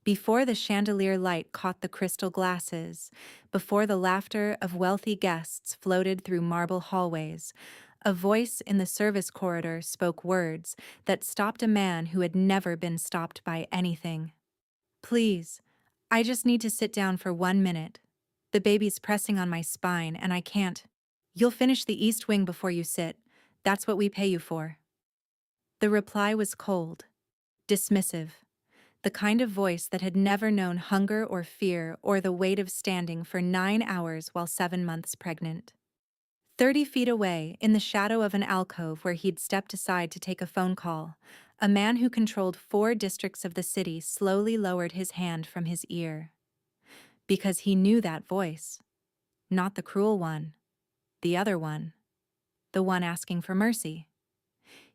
Before the chandelier light caught the crystal glasses, before the laughter of wealthy guests floated through marble hallways, a voice in the service corridor spoke words that stopped a man who had never been stopped by anything. "Please, I just need to sit down for 1 minute. The baby's pressing on my spine and I can't." "You'll finish the East Wing before you sit. That's what we pay you for." The reply was cold, dismissive, the kind of voice that had never known hunger or fear or the weight of standing for 9 hours while 7 months pregnant. 30 feet away, in the shadow of an alcove where he'd stepped aside to take a phone call, a man who controlled 4 districts of the city slowly lowered his hand from his ear. Because he knew that voice. Not the cruel one. The other one. The one asking for mercy.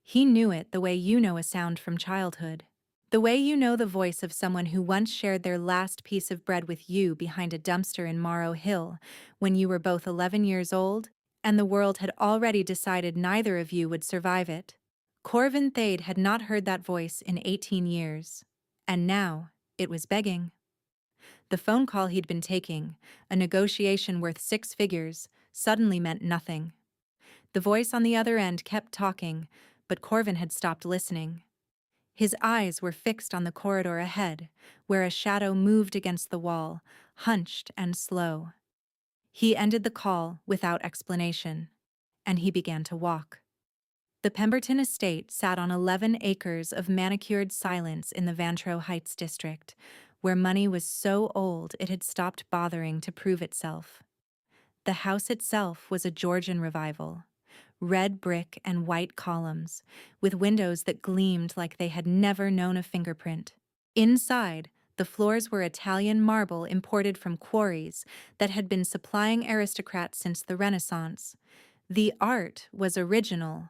He knew it the way you know a sound from childhood. The way you know the voice of someone who once shared their last piece of bread with you behind a dumpster in Morrow Hill when you were both 11 years old, and the world had already decided neither of you would survive it. Corvin Thade had not heard that voice in 18 years. And now, it was begging. The phone call he'd been taking, a negotiation worth 6 figures, suddenly meant nothing. The voice on the other end kept talking, but Corvin had stopped listening. His eyes were fixed on the corridor ahead, where a shadow moved against the wall, hunched and slow. He ended the call without explanation, and he began to walk. The Pemberton estate sat on 11 acres of manicured silence in the Vantro Heights district, where money was so old it had stopped bothering to prove itself. The house itself was a Georgian revival. Red brick and white columns, with windows that gleamed like they had never known a fingerprint. Inside, the floors were Italian marble imported from quarries that had been supplying aristocrats since the Renaissance. The art was original.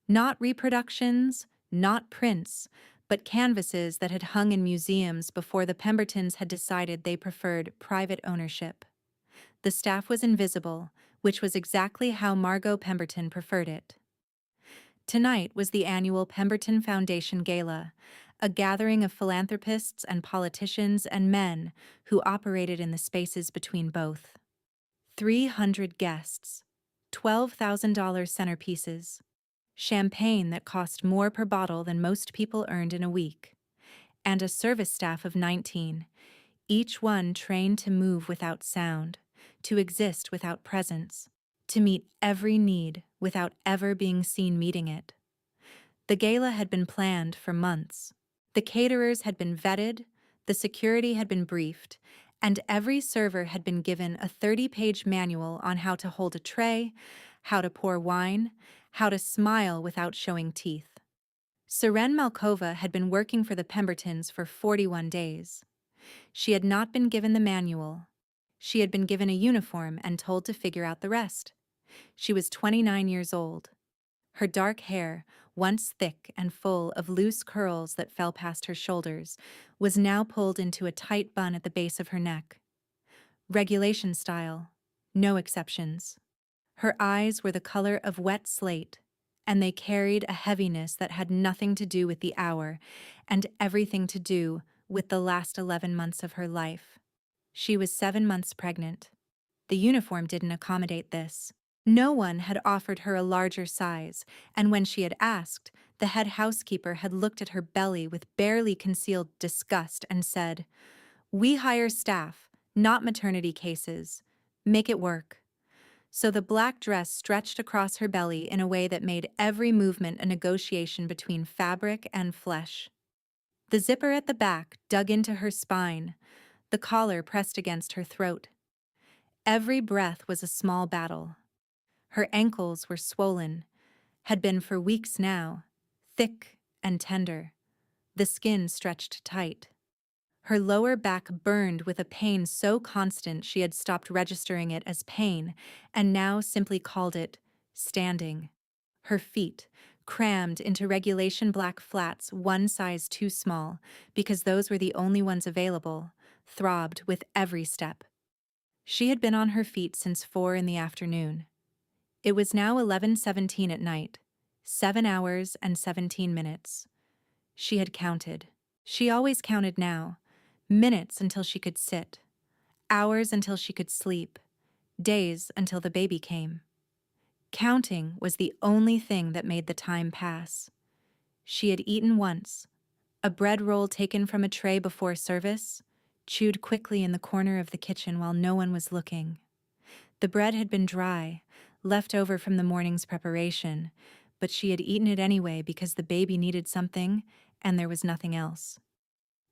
Not reproductions, not prints, but canvases that had hung in museums before the Pembertons had decided they preferred private ownership. The staff was invisible, which was exactly how Margot Pemberton preferred it. Tonight was the annual Pemberton Foundation Gala, a gathering of philanthropists and politicians and men who operated in the spaces between both. 300 guests, $12,000 centerpieces, champagne that cost more per bottle than most people earned in a week, and a service staff of 19, each one trained to move without sound, to exist without presence, to meet every need without ever being seen meeting it. The gala had been planned for months. The caterers had been vetted, the security had been briefed, and every server had been given a 30-page manual on how to hold a tray, how to pour wine, how to smile without showing teeth. Seren Malkova had been working for the Pembertons for 41 days. She had not been given the manual. She had been given a uniform and told to figure out the rest. She was 29 years old. Her dark hair, once thick and full of loose curls that fell past her shoulders, was now pulled into a tight bun at the base of her neck. Regulation style, no exceptions. Her eyes were the color of wet slate, and they carried a heaviness that had nothing to do with the hour and everything to do with the last 11 months of her life. She was 7 months pregnant. The uniform didn't accommodate this. No one had offered her a larger size, and when she had asked, the head housekeeper had looked at her belly with barely concealed disgust and said, "We hire staff, not maternity cases. Make it work." So the black dress stretched across her belly in a way that made every movement a negotiation between fabric and flesh. The zipper at the back dug into her spine, the collar pressed against her throat. Every breath was a small battle. Her ankles were swollen, had been for weeks now, thick and tender. The skin stretched tight. Her lower back burned with a pain so constant she had stopped registering it as pain and now simply called it standing. Her feet, crammed into regulation black flats 1 size too small because those were the only ones available, throbbed with every step. She had been on her feet since 4 in the afternoon. It was now 11:17 at night, 7 hours and 17 minutes. She had counted. She always counted now, Minutes until she could sit. Hours until she could sleep. Days until the baby came. Counting was the only thing that made the time pass. She had eaten once, a bread roll taken from a tray before service, chewed quickly in the corner of the kitchen while no one was looking. The bread had been dry, left over from the morning's preparation, but she had eaten it anyway because the baby needed something and there was nothing else.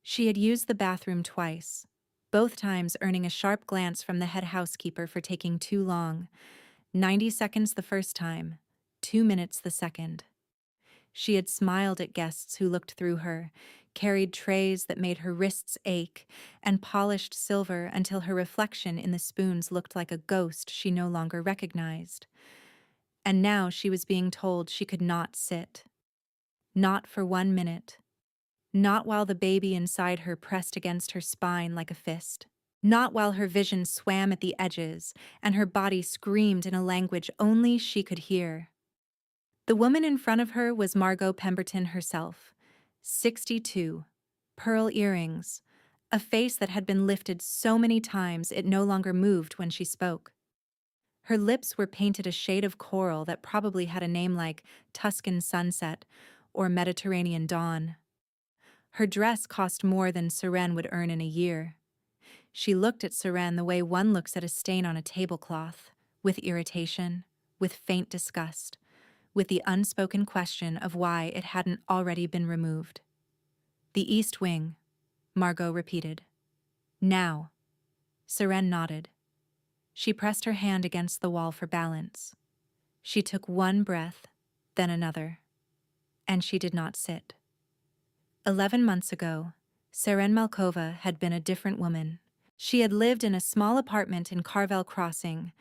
She had used the bathroom twice, both times earning a sharp glance from the head housekeeper for taking too long. 90 seconds the first time, 2 minutes the second. She had smiled at guests who looked through her, carried trays that made her wrists ache, and polished silver until her reflection in the spoons looked like a ghost she no longer recognized. And now she was being told she could not sit. Not for 1 minute. Not while the baby inside her pressed against her spine like a fist. Not while her vision swam at the edges and her body screamed in a language only she could hear. The woman in front of her was Margot Pemberton herself, 62, pearl earrings, a face that had been lifted so many times it no longer moved when she spoke. Her lips were painted a shade of coral that probably had a name like Tuscan Sunset or Mediterranean Dawn. Her dress cost more than Seren would earn in a year. She looked at Seren the way one looks at a stain on a tablecloth, with irritation, with faint disgust, with the unspoken question of why it hadn't already been removed. The East Wing, Margot repeated. Now. Seren nodded. She pressed her hand against the wall for balance. She took one breath, then another. And she did not sit. 11 months ago, Seren Malkova had been a different woman. She had lived in a small apartment in Carvel Crossing,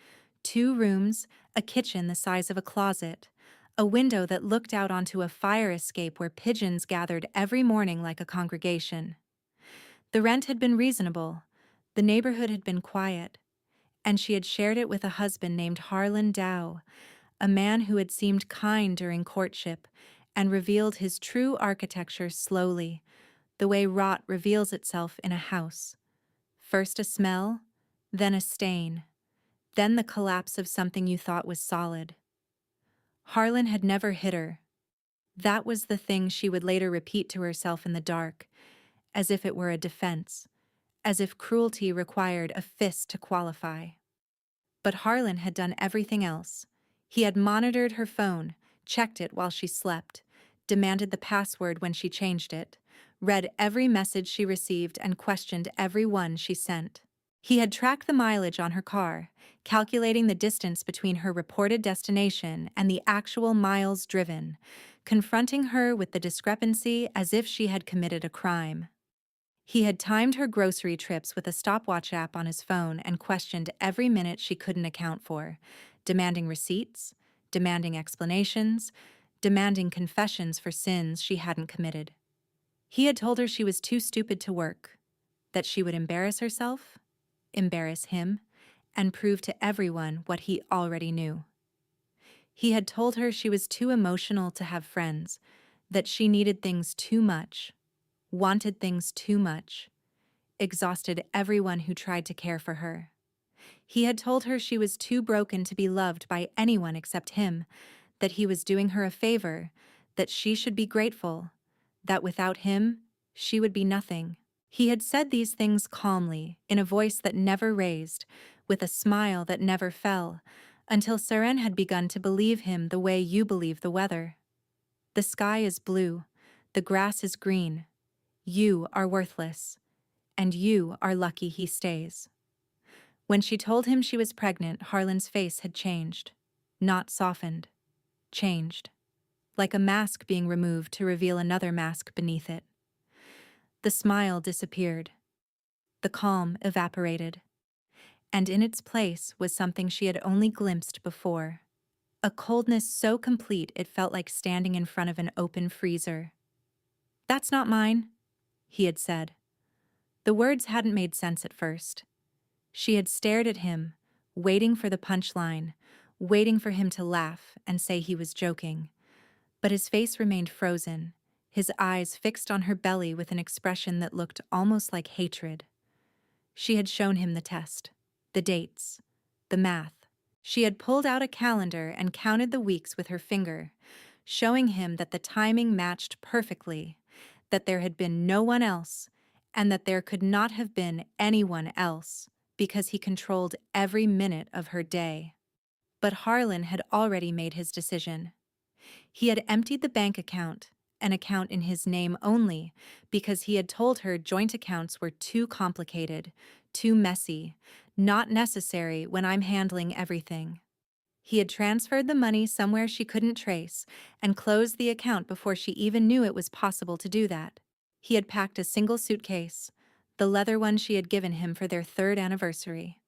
2 rooms, a kitchen the size of a closet, a window that looked out onto a fire escape where pigeons gathered every morning like a congregation. The rent had been reasonable, the neighborhood had been quiet, and she had shared it with a husband named Harlan Dow, a man who had seemed kind during courtship and revealed his true architecture slowly, the way rot reveals itself in a house. First a smell, then a stain, then the collapse of something you thought was solid. Harlan had never hit her. That was the thing she would later repeat to herself in the dark, as if it were a defense, as if cruelty required a fist to qualify. But Harlan had done everything else. He had monitored her phone, checked it while she slept, demanded the password when she changed it, read every message she received and questioned every one she sent. He had tracked the mileage on her car, calculating the distance between her reported destination and the actual miles driven, confronting her with the discrepancy as if she had committed a crime. He had timed her grocery trips with a stopwatch app on his phone and questioned every minute she couldn't account for, demanding receipts, demanding explanations, demanding confessions for sins she hadn't committed. He had told her she was too stupid to work, that she would embarrass herself, embarrass him, and prove to everyone what he already knew. He had told her she was too emotional to have friends, that she needed things too much, wanted things too much, exhausted everyone who tried to care for her. He had told her she was too broken to be loved by anyone except him, that he was doing her a favor, that she should be grateful, that without him, she would be nothing. He had said these things calmly, in a voice that never raised, with a smile that never fell, until Seren had begun to believe him the way you believe the weather. The sky is blue, the grass is green. You are worthless, and you are lucky he stays. When she told him she was pregnant, Harlan's face had changed. Not softened. Changed. Like a mask being removed to reveal another mask beneath it. The smile disappeared. The calm evaporated. And in its place was something she had only glimpsed before. A coldness so complete it felt like standing in front of an open freezer. "That's not mine," he had said. The words hadn't made sense at first. She had stared at him, waiting for the punchline, waiting for him to laugh and say he was joking. But his face remained frozen, his eyes fixed on her belly with an expression that looked almost like hatred. She had shown him the test, the dates, the math. She had pulled out a calendar and counted the weeks with her finger, showing him that the timing matched perfectly, that there had been no one else, and that there could not have been anyone else, because he controlled every minute of her day. But Harlan had already made his decision. He had emptied the bank account, an account in his name only, because he had told her joint accounts were too complicated, too messy, not necessary when I'm handling everything. He had transferred the money somewhere she couldn't trace and closed the account before she even knew it was possible to do that. He had packed a single suitcase, the leather one she had given him for their 3rd anniversary.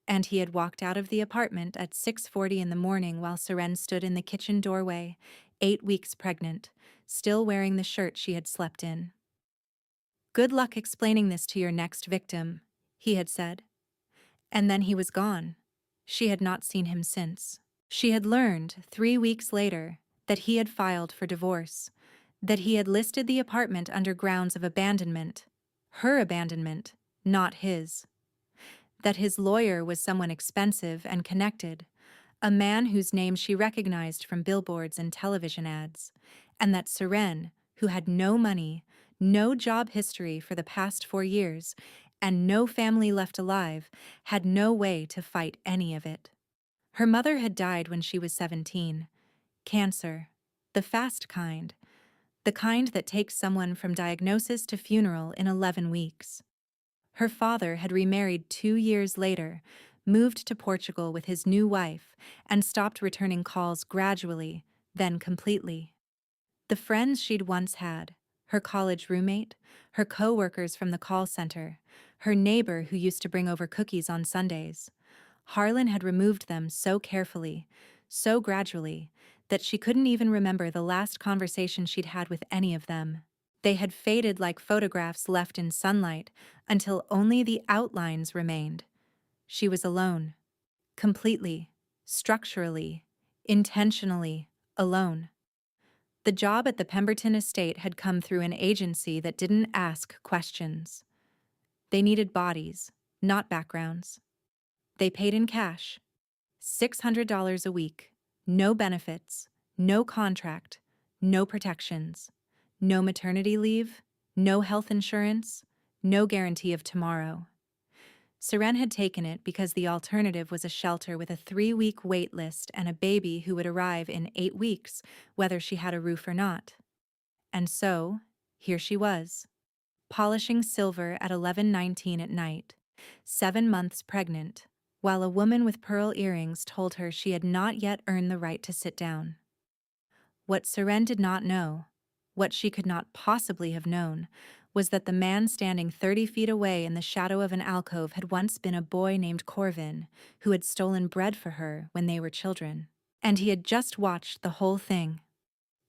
And he had walked out of the apartment at 6:40 in the morning while Seren stood in the kitchen doorway, 8 weeks pregnant, still wearing the shirt she had slept in. "Good luck explaining this to your next victim," he had said. And then he was gone. She had not seen him since. She had learned, 3 weeks later, that he had filed for divorce, that he had listed the apartment under grounds of abandonment, her abandonment, not his. That his lawyer was someone expensive and connected, a man whose name she recognized from billboards and television ads, and that Seren, who had no money, no job history for the past 4 years, and no family left alive, had no way to fight any of it. Her mother had died when she was 17. Cancer. The fast kind. The kind that takes someone from diagnosis to funeral in 11 weeks. Her father had remarried 2 years later, moved to Portugal with his new wife, and stopped returning calls gradually, then completely. The friends she'd once had, her college roommate, her co-workers from the call center, her neighbor who used to bring over cookies on Sundays, Harlan had removed them so carefully, so gradually, that she couldn't even remember the last conversation she'd had with any of them. They had faded like photographs left in sunlight until only the outlines remained. She was alone. Completely, structurally, intentionally alone. The job at the Pemberton estate had come through an agency that didn't ask questions. They needed bodies, not backgrounds. They paid in cash. $600 a week. No benefits. No contract. No protections. No maternity leave. No health insurance. No guarantee of tomorrow. Seren had taken it because the alternative was a shelter with a 3-week wait list and a baby who would arrive in 8 weeks, whether she had a roof or not. And so, here she was, polishing silver at 11:19 at night, 7 months pregnant, while a woman with pearl earrings told her she had not yet earned the right to sit down. What Seren did not know, what she could not possibly have known, was that the man standing 30 feet away in the shadow of an alcove had once been a boy named Corvin, who had stolen bread for her when they were children. And he had just watched the whole thing.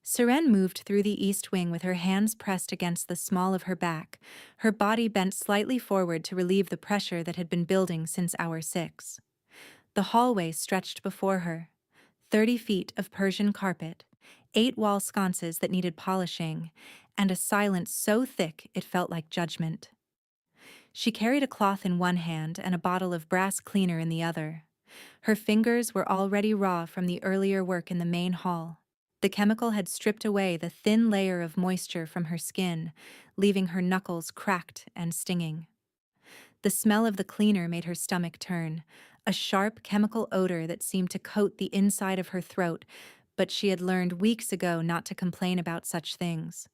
Seren moved through the east wing with her hands pressed against the small of her back, her body bent slightly forward to relieve the pressure that had been building since hour 6. The hallway stretched before her. 30 feet of Persian carpet, 8 wall sconces that needed polishing, and a silence so thick it felt like judgment. She carried a cloth in one hand and a bottle of brass cleaner in the other. Her fingers were already raw from the earlier work in the main hall. The chemical had stripped away the thin layer of moisture from her skin, leaving her knuckles cracked and stinging. The smell of the cleaner made her stomach turn, a sharp chemical odor that seemed to coat the inside of her throat, but she had learned weeks ago not to complain about such things.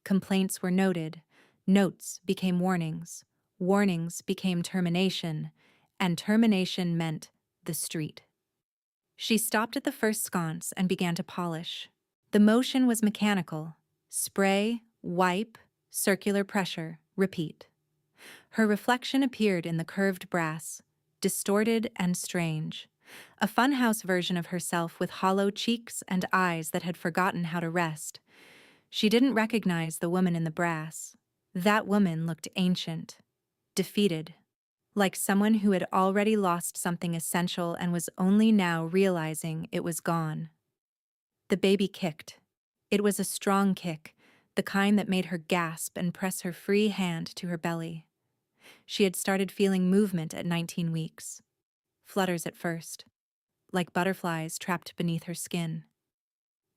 Complaints were noted, notes became warnings, warnings became termination, and termination meant the street. She stopped at the first sconce and began to polish. The motion was mechanical. Spray, wipe, circular pressure, repeat. Her reflection appeared in the curved brass, distorted and strange. A funhouse version of herself with hollow cheeks and eyes that had forgotten how to rest. She didn't recognize the woman in the brass. That woman looked ancient, defeated, like someone who had already lost something essential and was only now realizing it was gone. The baby kicked. It was a strong kick, the kind that made her gasp and press her free hand to her belly. She had started feeling movement at 19 weeks. Flutters at first, like butterflies trapped beneath her skin.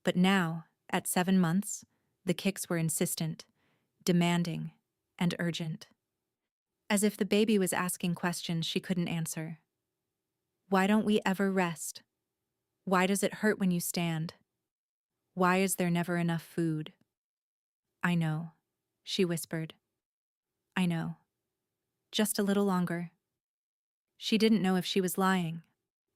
But now, at 7 months, the kicks were insistent, demanding, and urgent. As if the baby was asking questions she couldn't answer. Why don't we ever rest? Why does it hurt when you stand? Why is there never enough food? I know, she whispered. I know. Just a little longer. She didn't know if she was lying.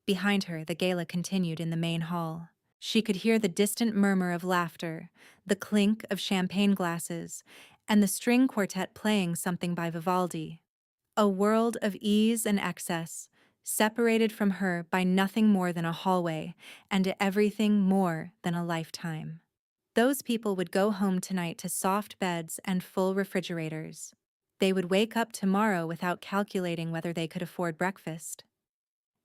Behind her, the gala continued in the main hall. She could hear the distant murmur of laughter, the clink of champagne glasses, and the string quartet playing something by Vivaldi. A world of ease and excess, separated from her by nothing more than a hallway and everything more than a lifetime. Those people would go home tonight to soft beds and full refrigerators. They would wake up tomorrow without calculating whether they could afford breakfast.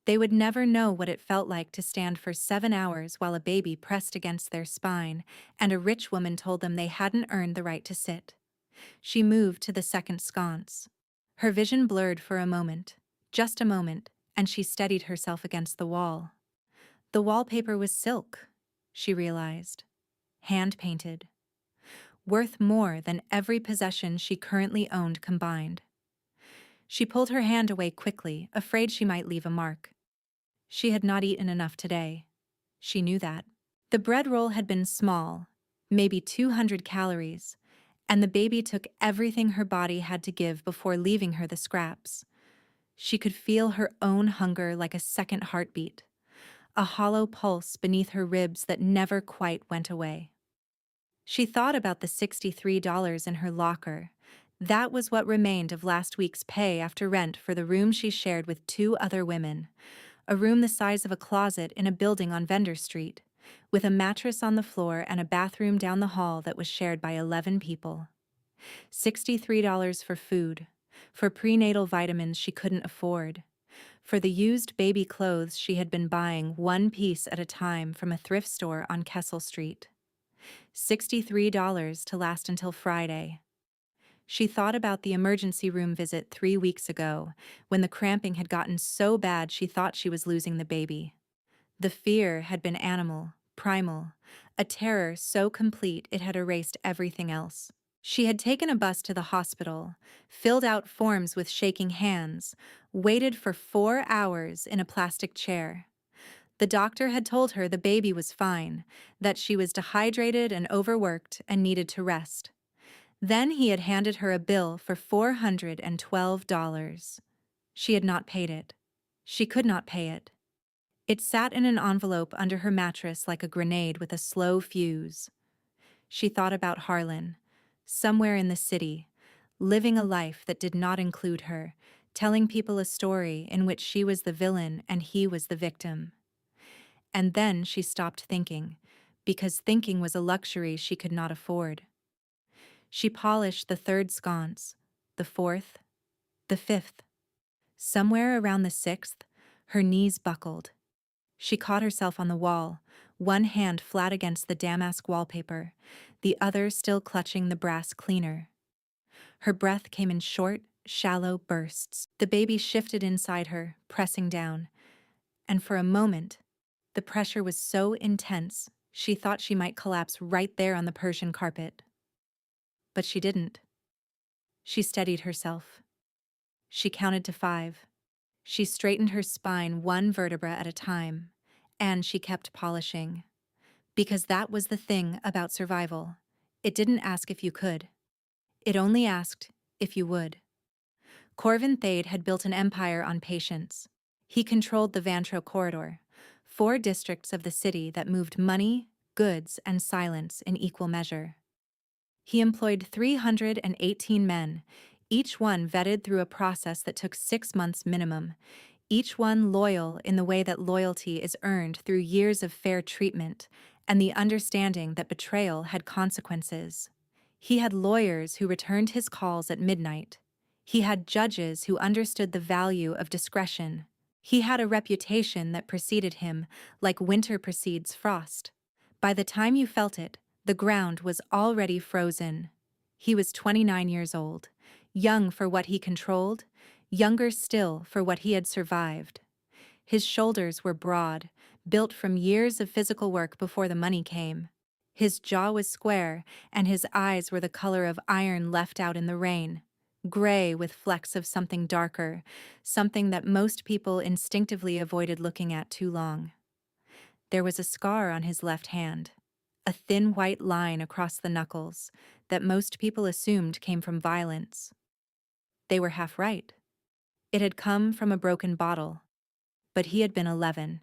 They would never know what it felt like to stand for 7 hours while a baby pressed against their spine and a rich woman told them they hadn't earned the right to sit. She moved to the second sconce. Her vision blurred for a moment, just a moment, and she steadied herself against the wall. The wallpaper was silk, she realized. Hand-painted. Worth more than every possession she currently owned combined. She pulled her hand away quickly, afraid she might leave a mark. She had not eaten enough today. She knew that. The bread roll had been small, maybe 200 calories, and the baby took everything her body had to give before leaving her the scraps. She could feel her own hunger like a second heartbeat, a hollow pulse beneath her ribs that never quite went away. She thought about the $63 in her locker. That was what remained of last week's pay after rent for the room she shared with 2 other women, a room the size of a closet in a building on Vendor Street, with a mattress on the floor and a bathroom down the hall that was shared by 11 people. $63 for food, for prenatal vitamins she couldn't afford, for the used baby clothes she had been buying one piece at a time from a thrift store on Kessel Street. $63 to last until Friday. She thought about the emergency room visit 3 weeks ago, when the cramping had gotten so bad she thought she was losing the baby. The fear had been animal, primal, a terror so complete it had erased everything else. She had taken a bus to the hospital, filled out forms with shaking hands, waited for 4 hours in a plastic chair. The doctor had told her the baby was fine, that she was dehydrated and overworked and needed to rest. Then he had handed her a bill for $412. She had not paid it. She could not pay it. It sat in an envelope under her mattress like a grenade with a slow fuse. She thought about Harlan, somewhere in the city, living a life that did not include her, telling people a story in which she was the villain and he was the victim. And then she stopped thinking, because thinking was a luxury she could not afford. She polished the 3rd sconce, the 4th, the 5th. Somewhere around the 6th, her knees buckled. She caught herself on the wall, one hand flat against the damask wallpaper, the other still clutching the brass cleaner. Her breath came in short, shallow bursts. The baby shifted inside her, pressing down. And for a moment, the pressure was so intense, she thought she might collapse right there on the Persian carpet. But she didn't. She steadied herself. She counted to 5. She straightened her spine 1 vertebra at a time, and she kept polishing. Because that was the thing about survival. It didn't ask if you could. It only asked if you would. Corvin Thade had built an empire on patience. He controlled the Vantro corridor, 4 districts of the city that moved money, goods, and silence in equal measure. He employed 318 men, each one vetted through a process that took 6 months minimum, each one loyal in the way that loyalty is earned through years of fair treatment and the understanding that betrayal had consequences. He had lawyers who returned his calls at midnight. He had judges who understood the value of discretion. He had a reputation that preceded him, like winter precedes frost. By the time you felt it, The ground was already frozen. He was 29 years old, young for what he controlled, younger still for what he had survived. His shoulders were broad, built from years of physical work before the money came. His jaw was square, and his eyes were the color of iron left out in the rain, gray with flecks of something darker, something that most people instinctively avoided looking at too long. There was a scar on his left hand, a thin white line across the knuckles that most people assumed came from violence. They were half right. It had come from a broken bottle, but he had been 11,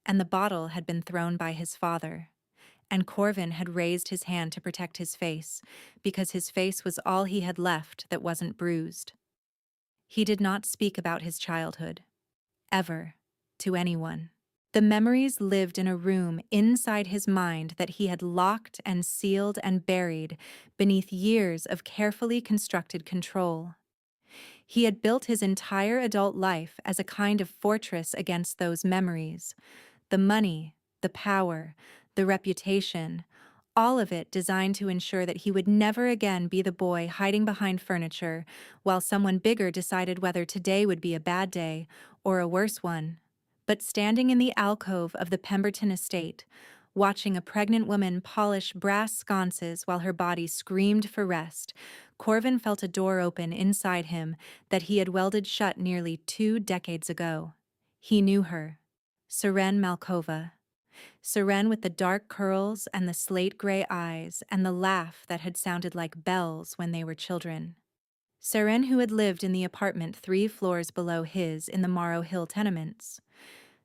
and the bottle had been thrown by his father. And Corvin had raised his hand to protect his face, because his face was all he had left that wasn't bruised. He did not speak about his childhood, ever, to anyone. The memories lived in a room inside his mind that he had locked and sealed and buried beneath years of carefully constructed control. He had built his entire adult life as a kind of fortress against those memories. The money, the power, the reputation, all of it designed to ensure that he would never again be the boy hiding behind furniture while someone bigger decided whether today would be a bad day or a worse one. But standing in the alcove of the Pemberton estate, watching a pregnant woman polish brass sconces while her body screamed for rest, Corvin felt a door open inside him that he had welded shut nearly 2 decades ago. He knew her. Seren Malkova. Seren with the dark curls and the slate-gray eyes and the laugh that had sounded like bells when they were children. Seren who had lived in the apartment 3 floors below his in the Morrow Hill tenements.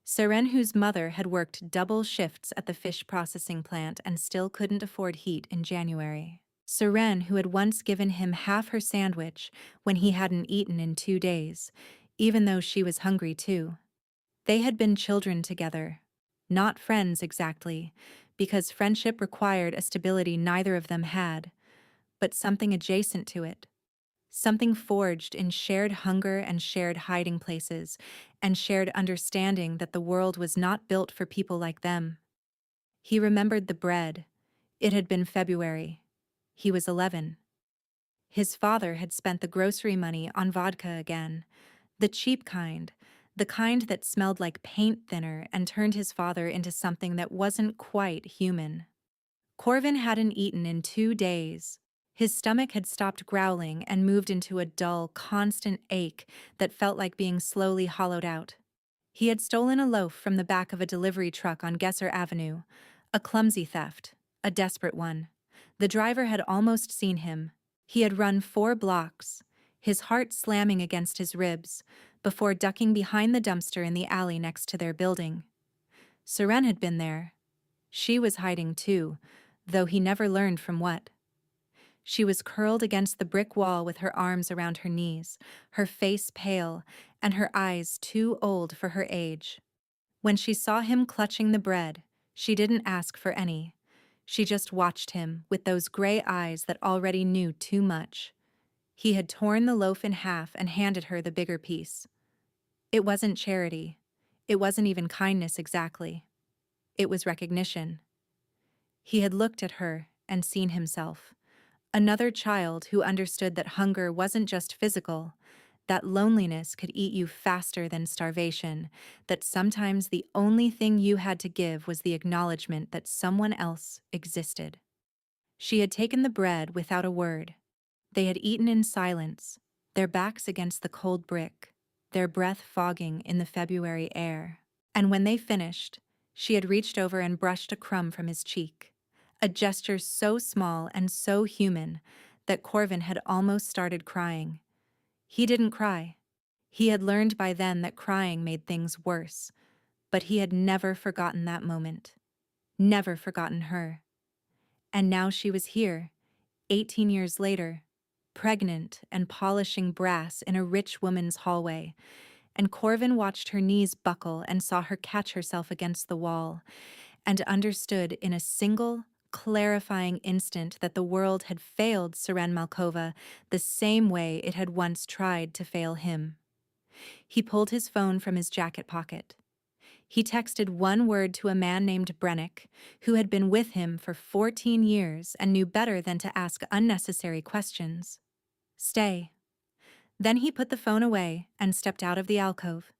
Seren whose mother had worked double shifts at the fish processing plant and still couldn't afford heat in January. Seren who had once given him half her sandwich when he hadn't eaten in 2 days, even though she was hungry too. They had been children together. Not friends exactly, because friendship required a stability neither of them had, but something adjacent to it. Something forged in shared hunger and shared hiding places, and shared understanding that the world was not built for people like them. He remembered the bread. It had been February. He was 11. His father had spent the grocery money on vodka again, the cheap kind, the kind that smelled like paint thinner and turned his father into something that wasn't quite human. Corvin hadn't eaten in 2 days. His stomach had stopped growling and moved into a dull, constant ache that felt like being slowly hollowed out. He had stolen a loaf from the back of a delivery truck on Gesser Avenue, a clumsy theft, a desperate one. The driver had almost seen him. He had run 4 blocks, his heart slamming against his ribs, before ducking behind the dumpster in the alley next to their building. Seren had been there. She was hiding too, though he never learned from what. She was curled against the brick wall with her arms around her knees, her face pale, and her eyes too old for her age. When she saw him clutching the bread, she didn't ask for any. She just watched him with those gray eyes that already knew too much. He had torn the loaf in half and handed her the bigger piece. It wasn't charity. It wasn't even kindness exactly. It was recognition. He had looked at her and seen himself. Another child who understood that hunger wasn't just physical, that loneliness could eat you faster than starvation, that sometimes the only thing you had to give was the acknowledgement that someone else existed. She had taken the bread without a word. They had eaten in silence, their backs against the cold brick, their breath fogging in the February air. And when they finished, she had reached over and brushed a crumb from his cheek, a gesture so small and so human that Corvin had almost started crying. He didn't cry. He had learned by then that crying made things worse, but he had never forgotten that moment, never forgotten her. And now she was here, 18 years later, pregnant and polishing brass in a rich woman's hallway, and Corvin watched her knees buckle and saw her catch herself against the wall, and understood in a single, clarifying instant that the world had failed Seren Malkova the same way it had once tried to fail him. He pulled his phone from his jacket pocket. He texted one word to a man named Brennick, who had been with him for 14 years and knew better than to ask unnecessary questions. Stay. Then he put the phone away and stepped out of the alcove.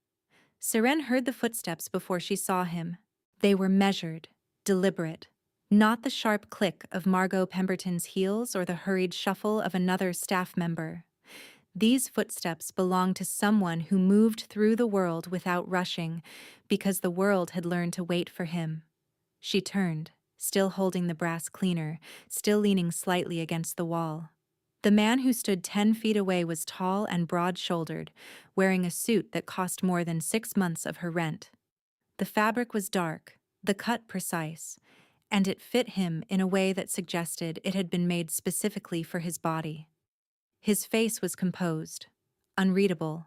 Seren heard the footsteps before she saw him. They were measured, deliberate, not the sharp click of Margot Pemberton's heels or the hurried shuffle of another staff member. These footsteps belonged to someone who moved through the world without rushing, because the world had learned to wait for him. She turned, still holding the brass cleaner, still leaning slightly against the wall. The man who stood 10 feet away was tall and broad-shouldered, wearing a suit that cost more than 6 months of her rent. The fabric was dark, the cut precise, and it fit him in a way that suggested it had been made specifically for his body. His face was composed, unreadable,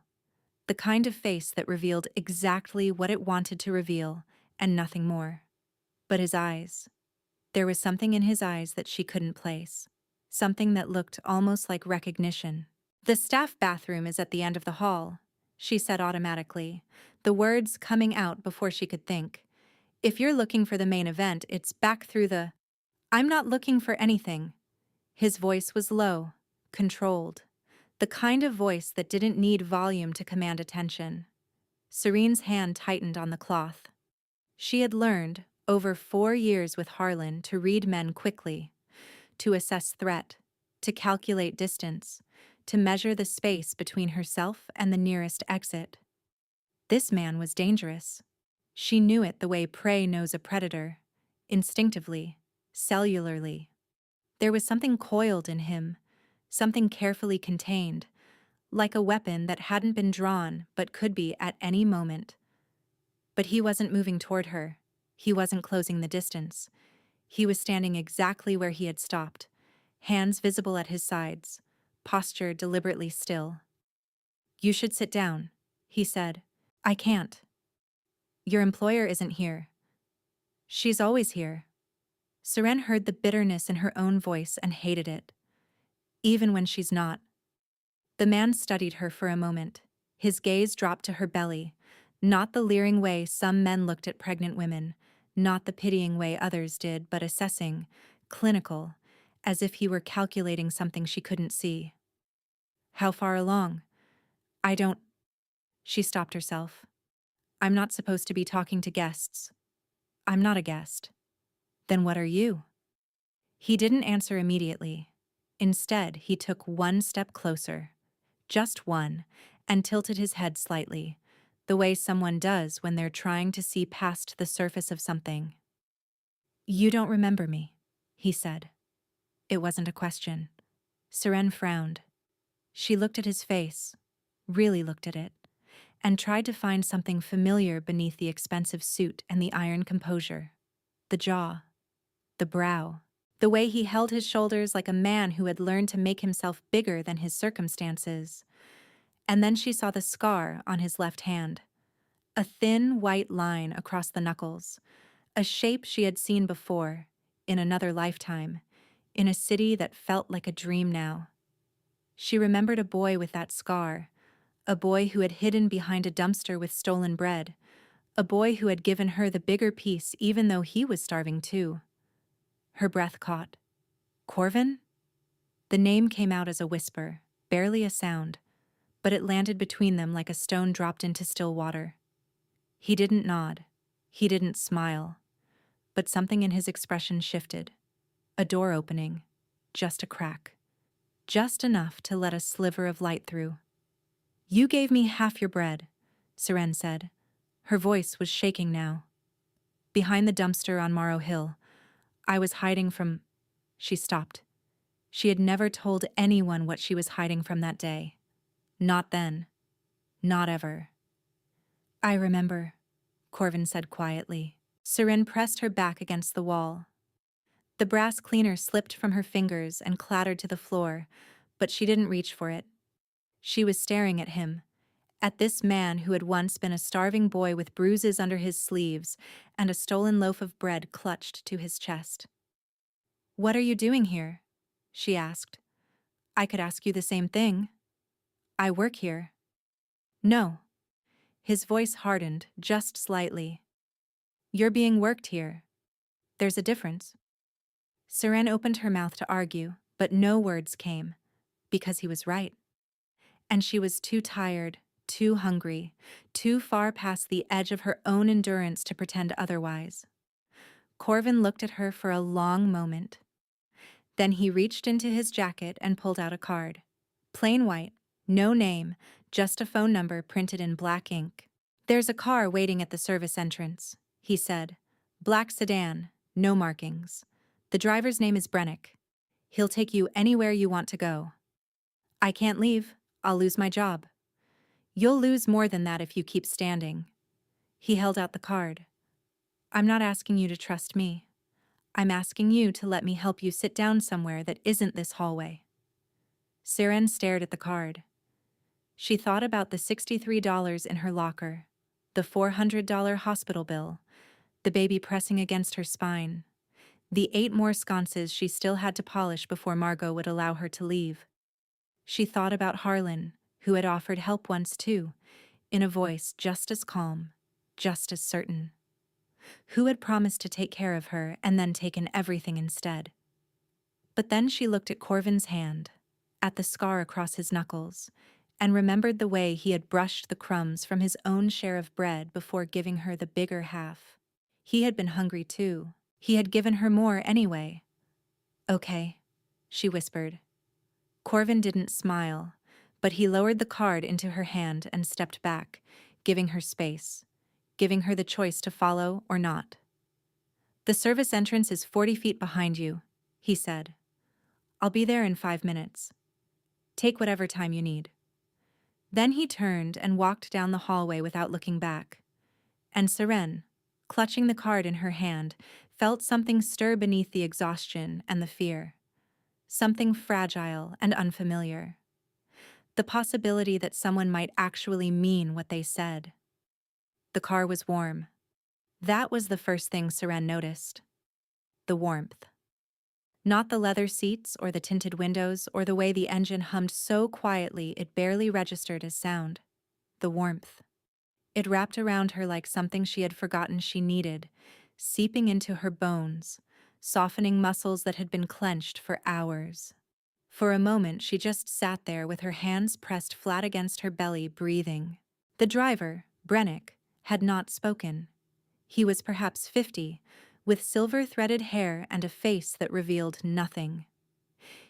the kind of face that revealed exactly what it wanted to reveal, and nothing more. But his eyes. There was something in his eyes that she couldn't place, something that looked almost like recognition. "The staff bathroom is at the end of the hall," she said automatically, the words coming out before she could think. "If you're looking for the main event, it's back through the—" "I'm not looking for anything." His voice was low, controlled, the kind of voice that didn't need volume to command attention. Serene's hand tightened on the cloth. She had learned, over 4 years with Harlan, to read men quickly, to assess threat, to calculate distance, to measure the space between herself and the nearest exit. This man was dangerous. She knew it the way prey knows a predator, instinctively, cellularly. There was something coiled in him, something carefully contained, like a weapon that hadn't been drawn but could be at any moment. But he wasn't moving toward her. He wasn't closing the distance. He was standing exactly where he had stopped, hands visible at his sides, posture deliberately still. "You should sit down," he said. "I can't. Your employer isn't here." "She's always here." Seren heard the bitterness in her own voice and hated it. "Even when she's not." The man studied her for a moment. His gaze dropped to her belly, not the leering way some men looked at pregnant women, not the pitying way others did, but assessing, clinical, as if he were calculating something she couldn't see. "How far along?" "I don't—" She stopped herself. "I'm not supposed to be talking to guests." "I'm not a guest." "Then what are you?" He didn't answer immediately. Instead, he took one step closer. Just one, and tilted his head slightly, the way someone does when they're trying to see past the surface of something. "You don't remember me," he said. It wasn't a question. Seren frowned. She looked at his face, really looked at it, and tried to find something familiar beneath the expensive suit and the iron composure. The jaw, the brow, the way he held his shoulders like a man who had learned to make himself bigger than his circumstances. And then she saw the scar on his left hand, a thin white line across the knuckles, a shape she had seen before, in another lifetime, in a city that felt like a dream now. She remembered a boy with that scar, a boy who had hidden behind a dumpster with stolen bread, a boy who had given her the bigger piece even though he was starving too. Her breath caught. "Corvin?" The name came out as a whisper, barely a sound, but it landed between them like a stone dropped into still water. He didn't nod. He didn't smile. But something in his expression shifted. A door opening. Just a crack. Just enough to let a sliver of light through. "You gave me half your bread," Seren said. Her voice was shaking now. "Behind the dumpster on Morrow Hill. I was hiding from—" She stopped. She had never told anyone what she was hiding from that day. Not then. Not ever. "I remember," Corvin said quietly. Seren pressed her back against the wall. The brass cleaner slipped from her fingers and clattered to the floor, but she didn't reach for it. She was staring at him, at this man who had once been a starving boy with bruises under his sleeves and a stolen loaf of bread clutched to his chest. "What are you doing here?" she asked. "I could ask you the same thing. I work here." "No." His voice hardened just slightly. You're being worked here. There's a difference. Seren opened her mouth to argue, but no words came, because he was right. And she was too tired, too hungry, too far past the edge of her own endurance to pretend otherwise. Corvin looked at her for a long moment. Then he reached into his jacket and pulled out a card. Plain white, no name, just a phone number printed in black ink. There's a car waiting at the service entrance, he said. Black sedan, no markings. The driver's name is Brennick. He'll take you anywhere you want to go. I can't leave. I'll lose my job. You'll lose more than that if you keep standing. He held out the card. I'm not asking you to trust me. I'm asking you to let me help you sit down somewhere that isn't this hallway. Seren stared at the card. She thought about the $63 in her locker, the $400 hospital bill, the baby pressing against her spine, the 8 more sconces she still had to polish before Margot would allow her to leave. She thought about Harlan, who had offered help once too, in a voice just as calm, just as certain. Who had promised to take care of her and then taken everything instead. But then she looked at Corvin's hand, at the scar across his knuckles, and remembered the way he had brushed the crumbs from his own share of bread before giving her the bigger half. He had been hungry too. He had given her more anyway. Okay, she whispered. Corvin didn't smile, but he lowered the card into her hand and stepped back, giving her space, giving her the choice to follow or not. The service entrance is 40 feet behind you, he said. I'll be there in 5 minutes. Take whatever time you need. Then he turned and walked down the hallway without looking back. And Seren, clutching the card in her hand, felt something stir beneath the exhaustion and the fear. Something fragile and unfamiliar. The possibility that someone might actually mean what they said. The car was warm. That was the first thing Seren noticed. The warmth. Not the leather seats or the tinted windows or the way the engine hummed so quietly it barely registered as sound. The warmth. It wrapped around her like something she had forgotten she needed, seeping into her bones, softening muscles that had been clenched for hours. For a moment she just sat there with her hands pressed flat against her belly, breathing. The driver, Brennick, had not spoken. He was perhaps 50, with silver-threaded hair and a face that revealed nothing.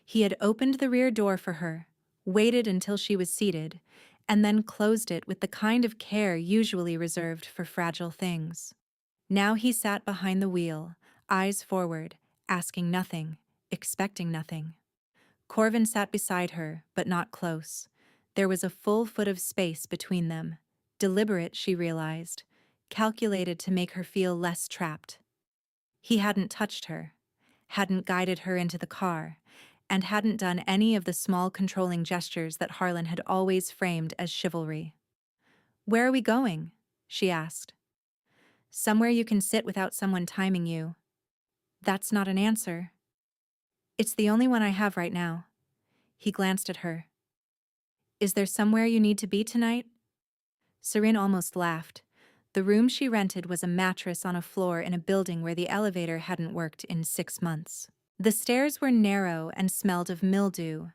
He had opened the rear door for her, waited until she was seated, and then closed it with the kind of care usually reserved for fragile things. Now he sat behind the wheel, eyes forward, asking nothing, expecting nothing. Corvin sat beside her, but not close. There was a full foot of space between them, deliberate, she realized, calculated to make her feel less trapped. He hadn't touched her, hadn't guided her into the car, and hadn't done any of the small controlling gestures that Harlan had always framed as chivalry. "Where are we going?" she asked. "Somewhere you can sit without someone timing you." "That's not an answer." "It's the only one I have right now." He glanced at her. "Is there somewhere you need to be tonight?" Seren almost laughed. The room she rented was a mattress on a floor in a building where the elevator hadn't worked in 6 months. The stairs were narrow and smelled of mildew.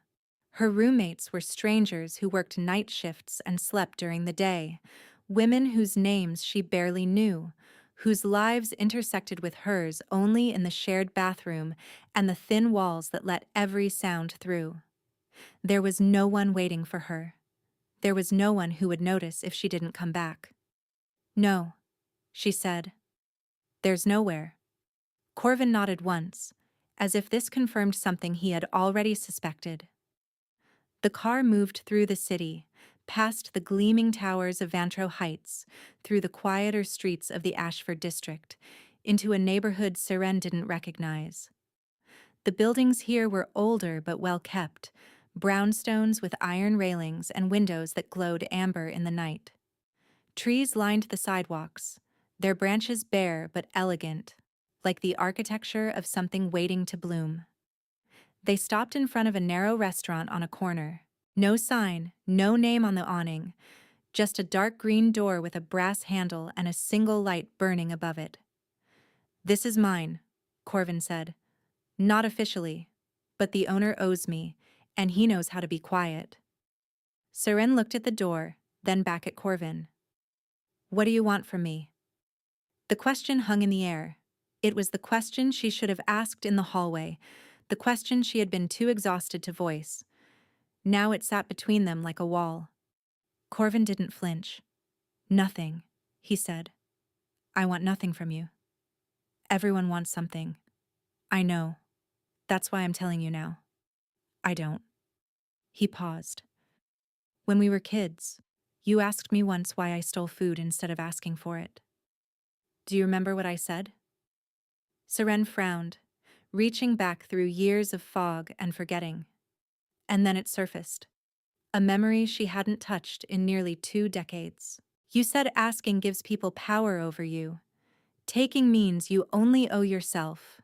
Her roommates were strangers who worked night shifts and slept during the day, women whose names she barely knew, whose lives intersected with hers only in the shared bathroom and the thin walls that let every sound through. There was no one waiting for her. There was no one who would notice if she didn't come back. "No," she said. "There's nowhere." Corvin nodded once, as if this confirmed something he had already suspected. The car moved through the city, past the gleaming towers of Vantro Heights, through the quieter streets of the Ashford district, into a neighborhood Seren didn't recognize. The buildings here were older but well kept, brownstones with iron railings and windows that glowed amber in the night. Trees lined the sidewalks, their branches bare but elegant, like the architecture of something waiting to bloom. They stopped in front of a narrow restaurant on a corner. No sign, no name on the awning, just a dark green door with a brass handle and a single light burning above it. "This is mine," Corvin said. "Not officially, but the owner owes me, and he knows how to be quiet." Seren looked at the door, then back at Corvin. "What do you want from me?" The question hung in the air. It was the question she should have asked in the hallway, the question she had been too exhausted to voice. Now it sat between them like a wall. Corvin didn't flinch. "Nothing," he said. "I want nothing from you. Everyone wants something. I know. That's why I'm telling you now. I don't." He paused. "When we were kids, you asked me once why I stole food instead of asking for it. Do you remember what I said?" Seren frowned, reaching back through years of fog and forgetting. And then it surfaced. A memory she hadn't touched in nearly 2 decades. "You said asking gives people power over you. Taking means you only owe yourself."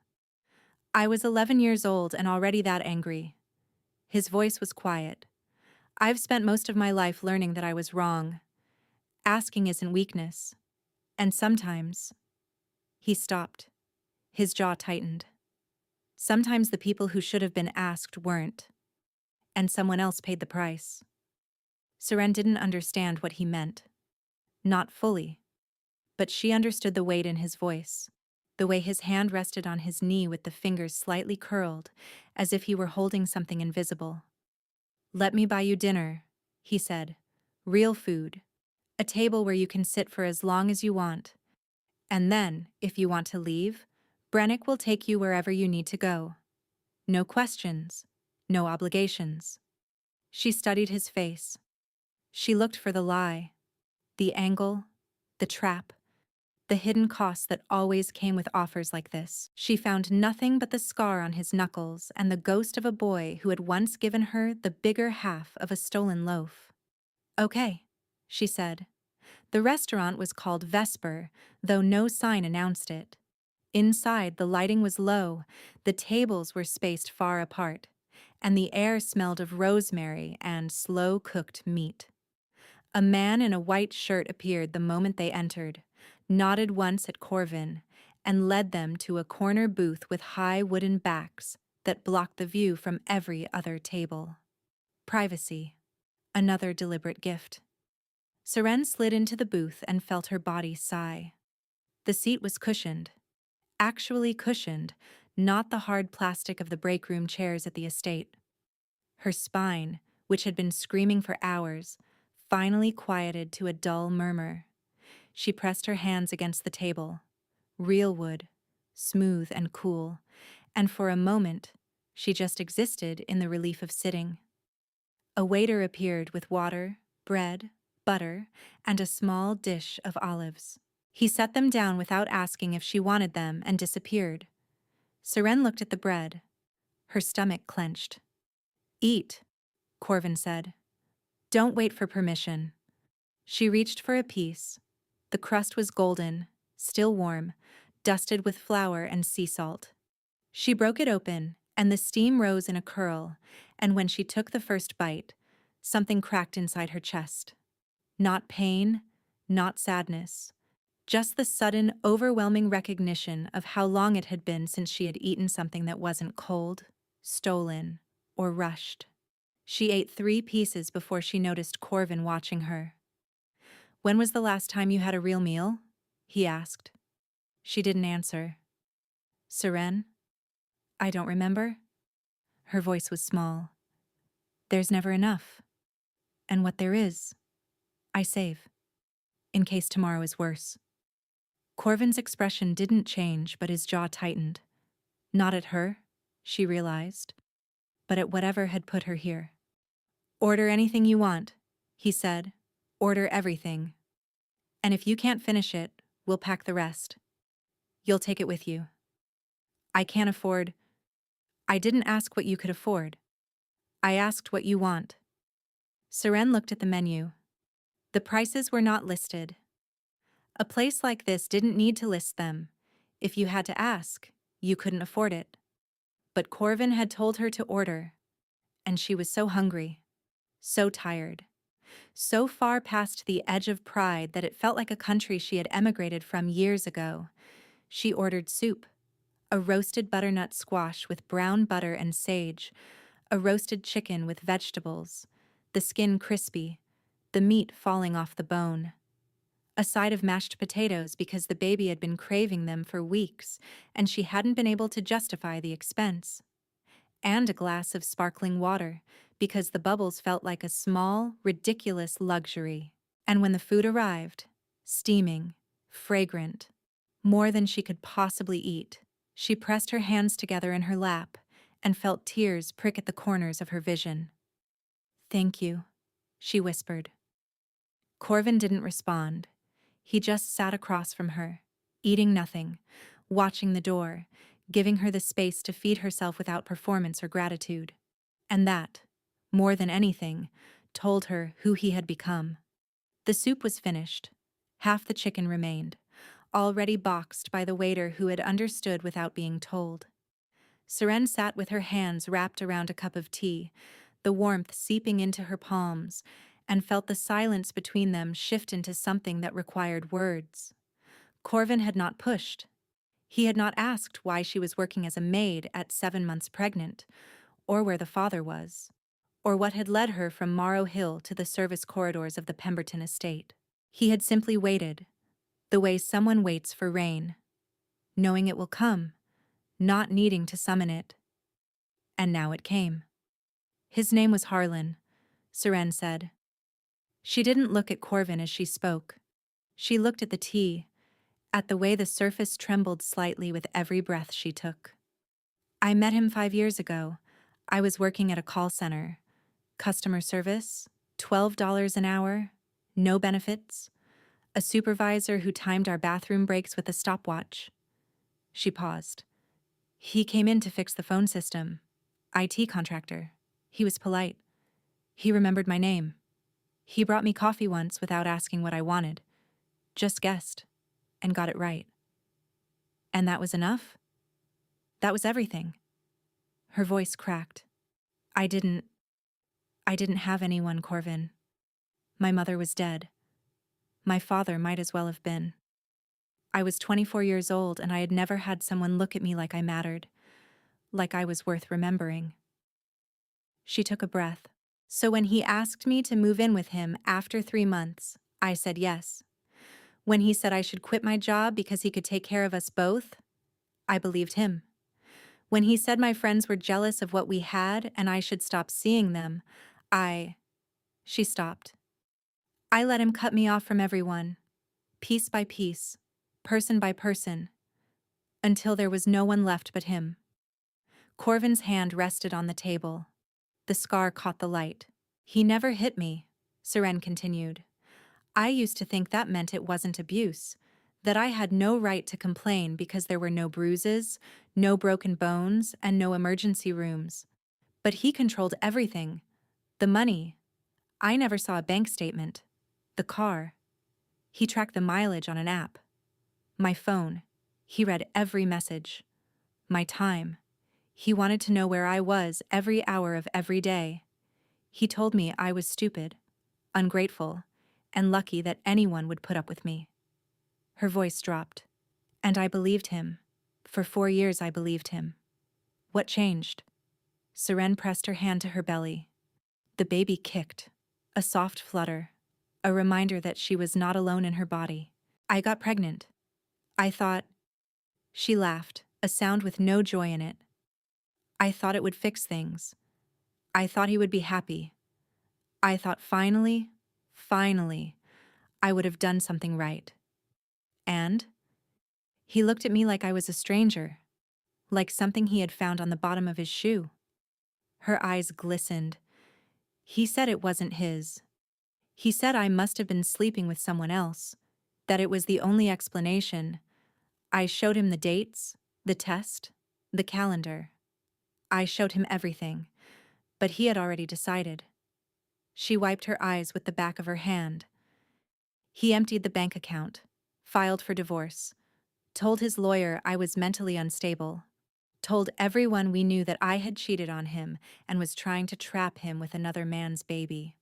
I was 11 years old and already that angry. His voice was quiet. "I've spent most of my life learning that I was wrong. Asking isn't weakness. And sometimes—" He stopped. His jaw tightened. "Sometimes the people who should have been asked weren't. And someone else paid the price." Seren didn't understand what he meant. Not fully. But she understood the weight in his voice, the way his hand rested on his knee with the fingers slightly curled, as if he were holding something invisible. "Let me buy you dinner," he said. "Real food. A table where you can sit for as long as you want. And then, if you want to leave, Brennick will take you wherever you need to go. No questions. No obligations." She studied his face. She looked for the lie, the angle, the trap, the hidden costs that always came with offers like this. She found nothing but the scar on his knuckles and the ghost of a boy who had once given her the bigger half of a stolen loaf. "Okay," she said. The restaurant was called Vesper, though no sign announced it. Inside, the lighting was low, the tables were spaced far apart, and the air smelled of rosemary and slow-cooked meat. A man in a white shirt appeared the moment they entered, nodded once at Corvin, and led them to a corner booth with high wooden backs that blocked the view from every other table. Privacy. Another deliberate gift. Seren slid into the booth and felt her body sigh. The seat was cushioned. Actually cushioned, not the hard plastic of the break room chairs at the estate. Her spine, which had been screaming for hours, finally quieted to a dull murmur. She pressed her hands against the table. Real wood, smooth and cool, and for a moment, she just existed in the relief of sitting. A waiter appeared with water, bread, butter, and a small dish of olives. He set them down without asking if she wanted them and disappeared. Seren looked at the bread. Her stomach clenched. "Eat," Corvin said. "Don't wait for permission." She reached for a piece. The crust was golden, still warm, dusted with flour and sea salt. She broke it open, and the steam rose in a curl, and when she took the first bite, something cracked inside her chest. Not pain, not sadness, just the sudden, overwhelming recognition of how long it had been since she had eaten something that wasn't cold, stolen, or rushed. She ate 3 pieces before she noticed Corvin watching her. "When was the last time you had a real meal?" he asked. She didn't answer. "Seren? I don't remember." Her voice was small. "There's never enough. And what there is, I save. In case tomorrow is worse." Corvin's expression didn't change, but his jaw tightened. Not at her, she realized, but at whatever had put her here. "Order anything you want," he said. "Order everything. And if you can't finish it, we'll pack the rest. You'll take it with you. I can't afford—" "I didn't ask what you could afford. I asked what you want." Seren looked at the menu. The prices were not listed. A place like this didn't need to list them. If you had to ask, you couldn't afford it. But Corvin had told her to order, and she was so hungry, so tired, so far past the edge of pride that it felt like a country she had emigrated from years ago. She ordered soup, a roasted butternut squash with brown butter and sage, a roasted chicken with vegetables, the skin crispy, the meat falling off the bone, a side of mashed potatoes because the baby had been craving them for weeks and she hadn't been able to justify the expense, and a glass of sparkling water because the bubbles felt like a small, ridiculous luxury. And when the food arrived, steaming, fragrant, more than she could possibly eat, she pressed her hands together in her lap and felt tears prick at the corners of her vision. "Thank you," she whispered. Corvin didn't respond. He just sat across from her, eating nothing, watching the door, giving her the space to feed herself without performance or gratitude. And that, more than anything, told her who he had become. The soup was finished. Half the chicken remained, already boxed by the waiter who had understood without being told. Seren sat with her hands wrapped around a cup of tea, the warmth seeping into her palms, and felt the silence between them shift into something that required words. Corvin had not pushed. He had not asked why she was working as a maid at 7 months pregnant, or where the father was, or what had led her from Morrow Hill to the service corridors of the Pemberton estate. He had simply waited, the way someone waits for rain, knowing it will come, not needing to summon it. And now it came. His name was Harlan, Seren said. She didn't look at Corvin as she spoke. She looked at the tea, at the way the surface trembled slightly with every breath she took. "I met him 5 years ago. I was working at a call center. Customer service, $12 an hour, no benefits, a supervisor who timed our bathroom breaks with a stopwatch." She paused. "He came in to fix the phone system. IT contractor. He was polite. He remembered my name. He brought me coffee once without asking what I wanted. Just guessed, and got it right. And that was enough? That was everything." Her voice cracked. I didn't have anyone, Corvin. My mother was dead. My father might as well have been. I was 24 years old and I had never had someone look at me like I mattered, like I was worth remembering." She took a breath. "So when he asked me to move in with him after 3 months, I said yes. When he said I should quit my job because he could take care of us both, I believed him. When he said my friends were jealous of what we had and I should stop seeing them, She stopped. "I let him cut me off from everyone, piece by piece, person by person, until there was no one left but him." Corvin's hand rested on the table. The scar caught the light. "He never hit me," Seren continued. "I used to think that meant it wasn't abuse, that I had no right to complain because there were no bruises, no broken bones, and no emergency rooms. But he controlled everything. The money. I never saw a bank statement. The car. He tracked the mileage on an app. My phone. He read every message. My time. He wanted to know where I was every hour of every day. He told me I was stupid, ungrateful, and lucky that anyone would put up with me." Her voice dropped. "And I believed him. For 4 years I believed him." "What changed?" Seren pressed her hand to her belly. The baby kicked. A soft flutter. A reminder that she was not alone in her body. "I got pregnant. I thought—" She laughed, a sound with no joy in it. "I thought it would fix things. I thought he would be happy. I thought finally, I would have done something right. And he looked at me like I was a stranger, like something he had found on the bottom of his shoe." Her eyes glistened. "He said it wasn't his. He said I must have been sleeping with someone else, that it was the only explanation. I showed him the dates, the test, the calendar. I showed him everything, but he had already decided." She wiped her eyes with the back of her hand. "He emptied the bank account, filed for divorce, told his lawyer I was mentally unstable, told everyone we knew that I had cheated on him and was trying to trap him with another man's baby."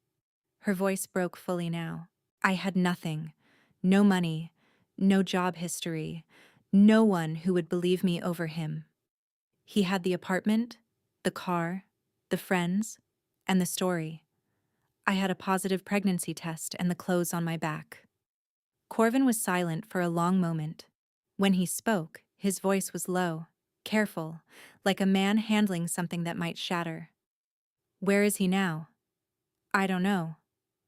Her voice broke fully now. "I had nothing. No money, no job history, No one who would believe me over him. He had the apartment, the car, the friends, and the story. I had a positive pregnancy test and the clothes on my back. Corvin was silent for a long moment. When he spoke, his voice was low, careful, like a man handling something that might shatter. Where is he now? I don't know.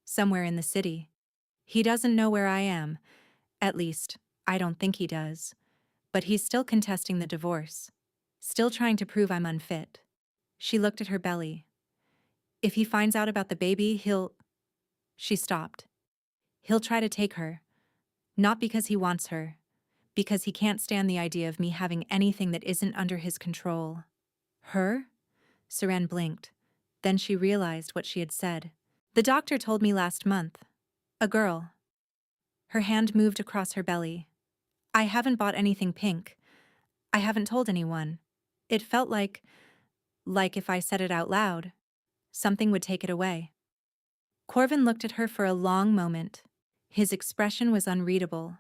Somewhere in the city. He doesn't know where I am. At least, I don't think he does. But he's still contesting the divorce. Still trying to prove I'm unfit. She looked at her belly. If he finds out about the baby, he'll... She stopped. He'll try to take her. Not because he wants her. Because he can't stand the idea of me having anything that isn't under his control. Her? Seren blinked. Then she realized what she had said. The doctor told me last month. A girl. Her hand moved across her belly. I haven't bought anything pink. I haven't told anyone. It felt like if I said it out loud, something would take it away. Corvin looked at her for a long moment. His expression was unreadable,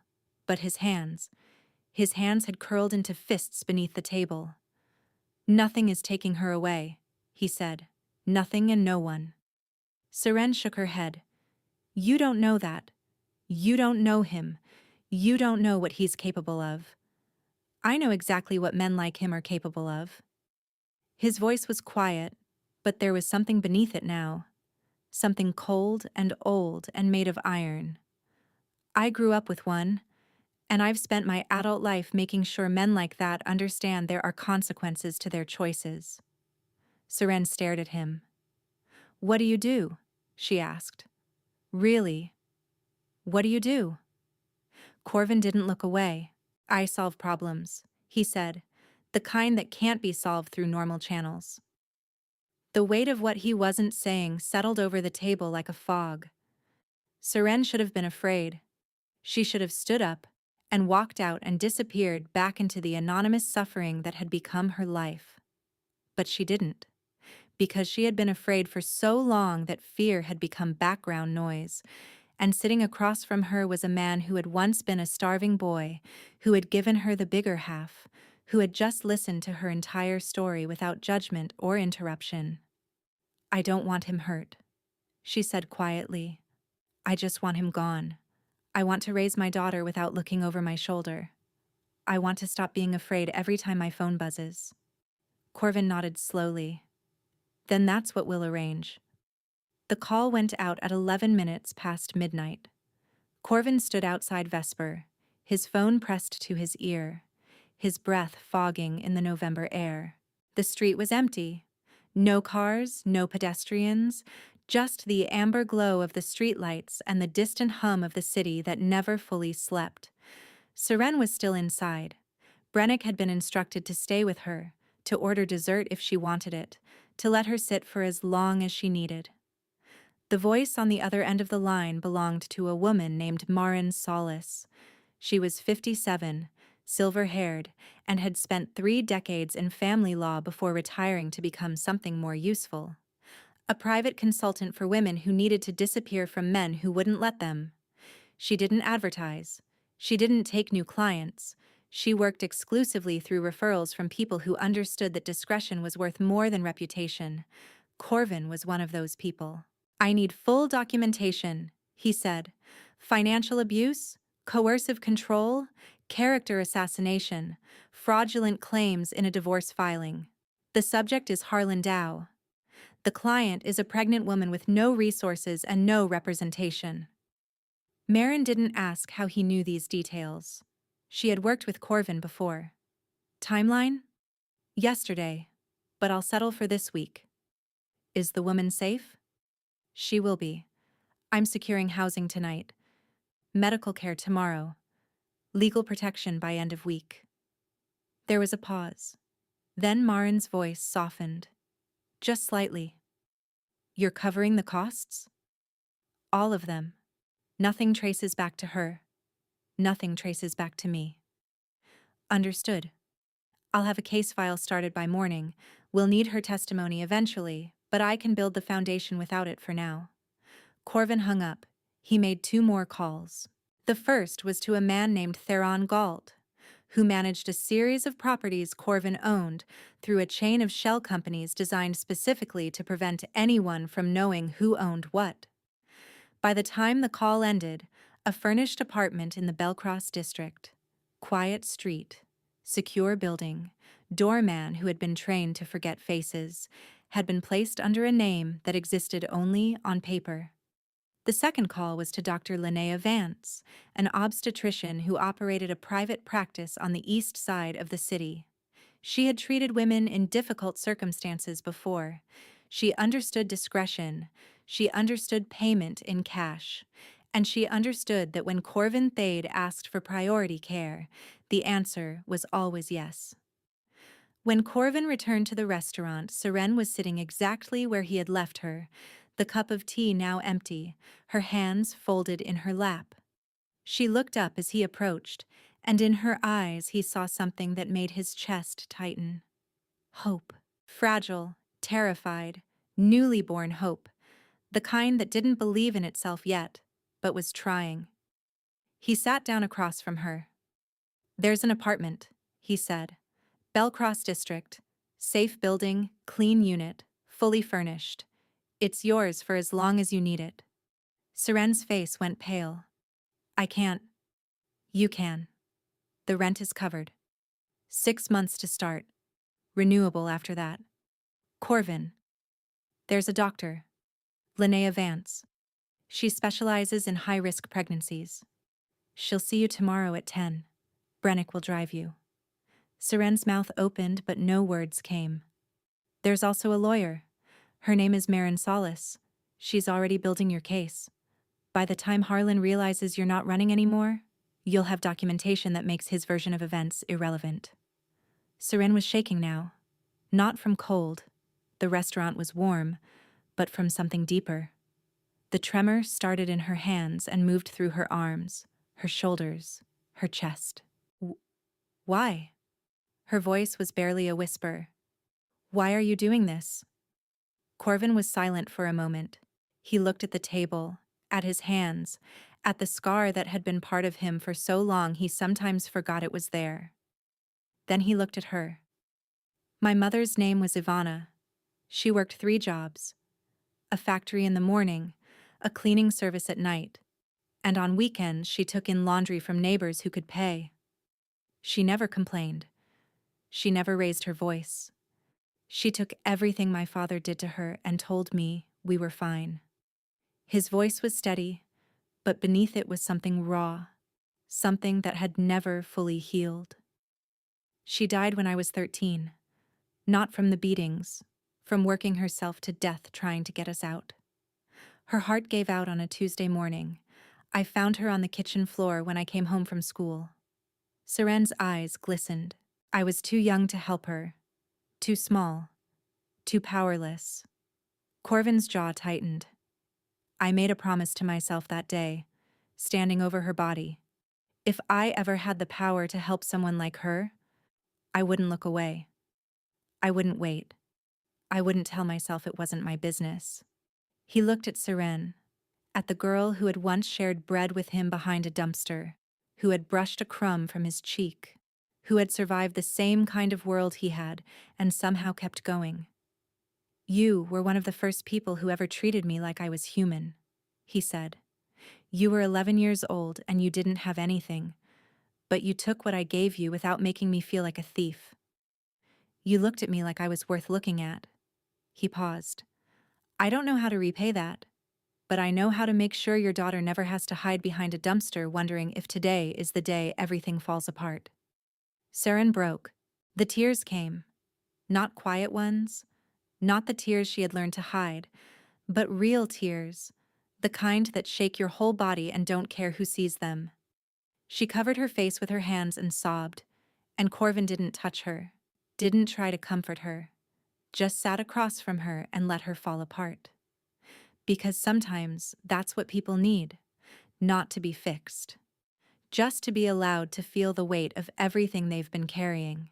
but his hands had curled into fists beneath the table. Nothing is taking her away, he said. Nothing and no one. Seren shook her head. You don't know that. You don't know him. You don't know what he's capable of. I know exactly what men like him are capable of. His voice was quiet, but there was something beneath it now. Something cold and old and made of iron. I grew up with one, and I've spent my adult life making sure men like that understand there are consequences to their choices. Seren stared at him. What do you do? She asked. Really? What do you do? Corvin didn't look away. I solve problems, he said, the kind that can't be solved through normal channels. The weight of what he wasn't saying settled over the table like a fog. Seren should have been afraid. She should have stood up and walked out and disappeared back into the anonymous suffering that had become her life. But she didn't, because she had been afraid for so long that fear had become background noise, and sitting across from her was a man who had once been a starving boy, who had given her the bigger half, who had just listened to her entire story without judgment or interruption. I don't want him hurt, she said quietly. I just want him gone. I want to raise my daughter without looking over my shoulder. I want to stop being afraid every time my phone buzzes. Corvin nodded slowly. Then that's what we'll arrange. The call went out at 11 minutes past midnight. Corvin stood outside Vesper, his phone pressed to his ear, his breath fogging in the November air. The street was empty. No cars, no pedestrians, just the amber glow of the streetlights and the distant hum of the city that never fully slept. Seren was still inside. Brennick had been instructed to stay with her, to order dessert if she wanted it, to let her sit for as long as she needed. The voice on the other end of the line belonged to a woman named Marin Solis. She was 57, silver-haired, and had spent 3 decades in family law before retiring to become something more useful. A private consultant for women who needed to disappear from men who wouldn't let them. She didn't advertise. She didn't take new clients. She worked exclusively through referrals from people who understood that discretion was worth more than reputation. Corvin was one of those people. I need full documentation, he said. Financial abuse, coercive control, character assassination, fraudulent claims in a divorce filing. The subject is Harlan Dow. The client is a pregnant woman with no resources and no representation. Marin didn't ask how he knew these details. She had worked with Corvin before. Timeline? Yesterday, but I'll settle for this week. Is the woman safe? She will be. I'm securing housing tonight. Medical care tomorrow. Legal protection by end of week. There was a pause. Then Marin's voice softened. Just slightly. You're covering the costs? All of them. Nothing traces back to her. Nothing traces back to me. Understood. I'll have a case file started by morning. We'll need her testimony eventually, but I can build the foundation without it for now. Corvin hung up. He made 2 more calls. The first was to a man named Theron Galt. who managed a series of properties Corvin owned through a chain of shell companies designed specifically to prevent anyone from knowing who owned what. By the time the call ended, a furnished apartment in the Belcross district, quiet street, secure building, doorman who had been trained to forget faces, had been placed under a name that existed only on paper. The second call was to Dr. Linnea Vance, an obstetrician who operated a private practice on the east side of the city. She had treated women in difficult circumstances before. She understood discretion, she understood payment in cash, and she understood that when Corvin Thade asked for priority care, the answer was always yes. When Corvin returned to the restaurant, Seren was sitting exactly where he had left her, the cup of tea now empty, her hands folded in her lap. She looked up as he approached, and in her eyes he saw something that made his chest tighten. Hope. Fragile, terrified, newly born hope. The kind that didn't believe in itself yet, but was trying. He sat down across from her. "There's an apartment," he said. "Belcross District. Safe building, clean unit, fully furnished. It's yours for as long as you need it." Seren's face went pale. "I can't." "You can. The rent is covered. 6 months to start. Renewable after that." "Corvin." "There's a doctor. Linnea Vance. She specializes in high-risk pregnancies. She'll see you tomorrow at 10. Brennick will drive you." Seren's mouth opened, but no words came. "There's also a lawyer. Her name is Marin Solis. She's already building your case. By the time Harlan realizes you're not running anymore, you'll have documentation that makes his version of events irrelevant." Seren was shaking now. Not from cold. The restaurant was warm, but from something deeper. The tremor started in her hands and moved through her arms, her shoulders, her chest. "Why?" Her voice was barely a whisper. "Why are you doing this?" Corvin was silent for a moment. He looked at the table, at his hands, at the scar that had been part of him for so long he sometimes forgot it was there. Then he looked at her. "My mother's name was Ivana. She worked 3 jobs. A factory in the morning, a cleaning service at night, and on weekends she took in laundry from neighbors who could pay. She never complained. She never raised her voice. She took everything my father did to her and told me we were fine." His voice was steady, but beneath it was something raw, something that had never fully healed. "She died when I was 13. Not from the beatings, from working herself to death trying to get us out. Her heart gave out on a Tuesday morning. I found her on the kitchen floor when I came home from school." Seren's eyes glistened. "I was too young to help her. Too small. Too powerless." Corvin's jaw tightened. "I made a promise to myself that day, standing over her body. If I ever had the power to help someone like her, I wouldn't look away. I wouldn't wait. I wouldn't tell myself it wasn't my business." He looked at Seren, at the girl who had once shared bread with him behind a dumpster, who had brushed a crumb from his cheek, who had survived the same kind of world he had and somehow kept going. "You were one of the first people who ever treated me like I was human," he said. "You were 11 years old and you didn't have anything, but you took what I gave you without making me feel like a thief. You looked at me like I was worth looking at." He paused. "I don't know how to repay that, but I know how to make sure your daughter never has to hide behind a dumpster wondering if today is the day everything falls apart." Seren broke. The tears came. Not quiet ones, not the tears she had learned to hide, but real tears, the kind that shake your whole body and don't care who sees them. She covered her face with her hands and sobbed, and Corvin didn't touch her, didn't try to comfort her, just sat across from her and let her fall apart. Because sometimes that's what people need, not to be fixed. Just to be allowed to feel the weight of everything they've been carrying.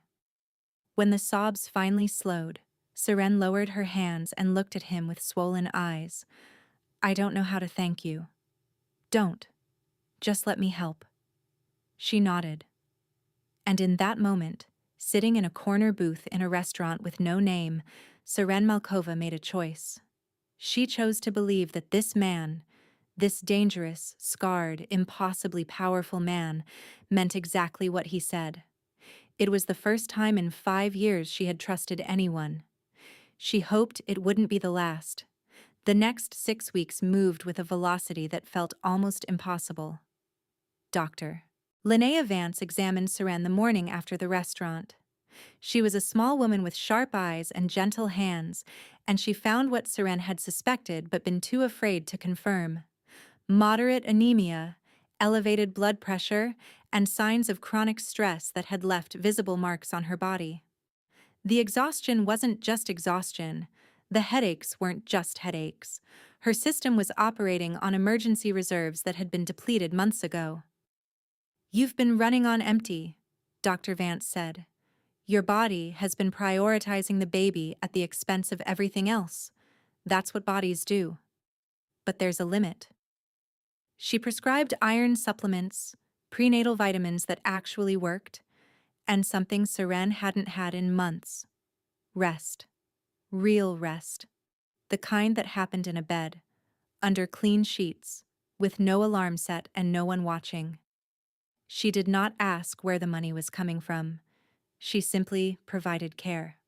When the sobs finally slowed, Seren lowered her hands and looked at him with swollen eyes. "I don't know how to thank you." "Don't. Just let me help." She nodded. And in that moment, sitting in a corner booth in a restaurant with no name, Siren Malkova made a choice. She chose to believe that this man, this dangerous, scarred, impossibly powerful man, meant exactly what he said. It was the first time in 5 years she had trusted anyone. She hoped it wouldn't be the last. The next 6 weeks moved with a velocity that felt almost impossible. Doctor. Linnea Vance examined Siren the morning after the restaurant. She was a small woman with sharp eyes and gentle hands, and she found what Siren had suspected but been too afraid to confirm: moderate anemia, elevated blood pressure, and signs of chronic stress that had left visible marks on her body. The exhaustion wasn't just exhaustion. The headaches weren't just headaches. Her system was operating on emergency reserves that had been depleted months ago. "You've been running on empty," Dr. Vance said. "Your body has been prioritizing the baby at the expense of everything else. That's what bodies do. But there's a limit." She prescribed iron supplements, prenatal vitamins that actually worked, and something Siren hadn't had in months: rest. Real rest. The kind that happened in a bed, under clean sheets, with no alarm set and no one watching. She did not ask where the money was coming from. She simply provided care.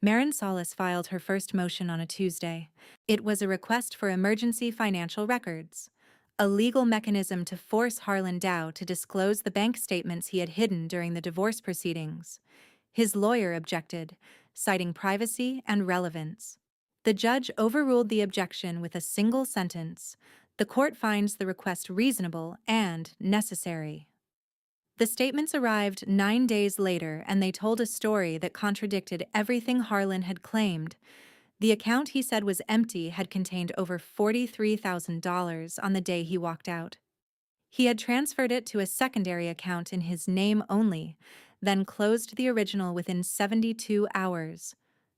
Marin Solis filed her first motion on a Tuesday. It was a request for emergency financial records, a legal mechanism to force Harlan Dow to disclose the bank statements he had hidden during the divorce proceedings. His lawyer objected, citing privacy and relevance. The judge overruled the objection with a single sentence: "The court finds the request reasonable and necessary." The statements arrived 9 days later, and they told a story that contradicted everything Harlan had claimed. The account he said was empty had contained over $43,000 on the day he walked out. He had transferred it to a secondary account in his name only, then closed the original within 72 hours.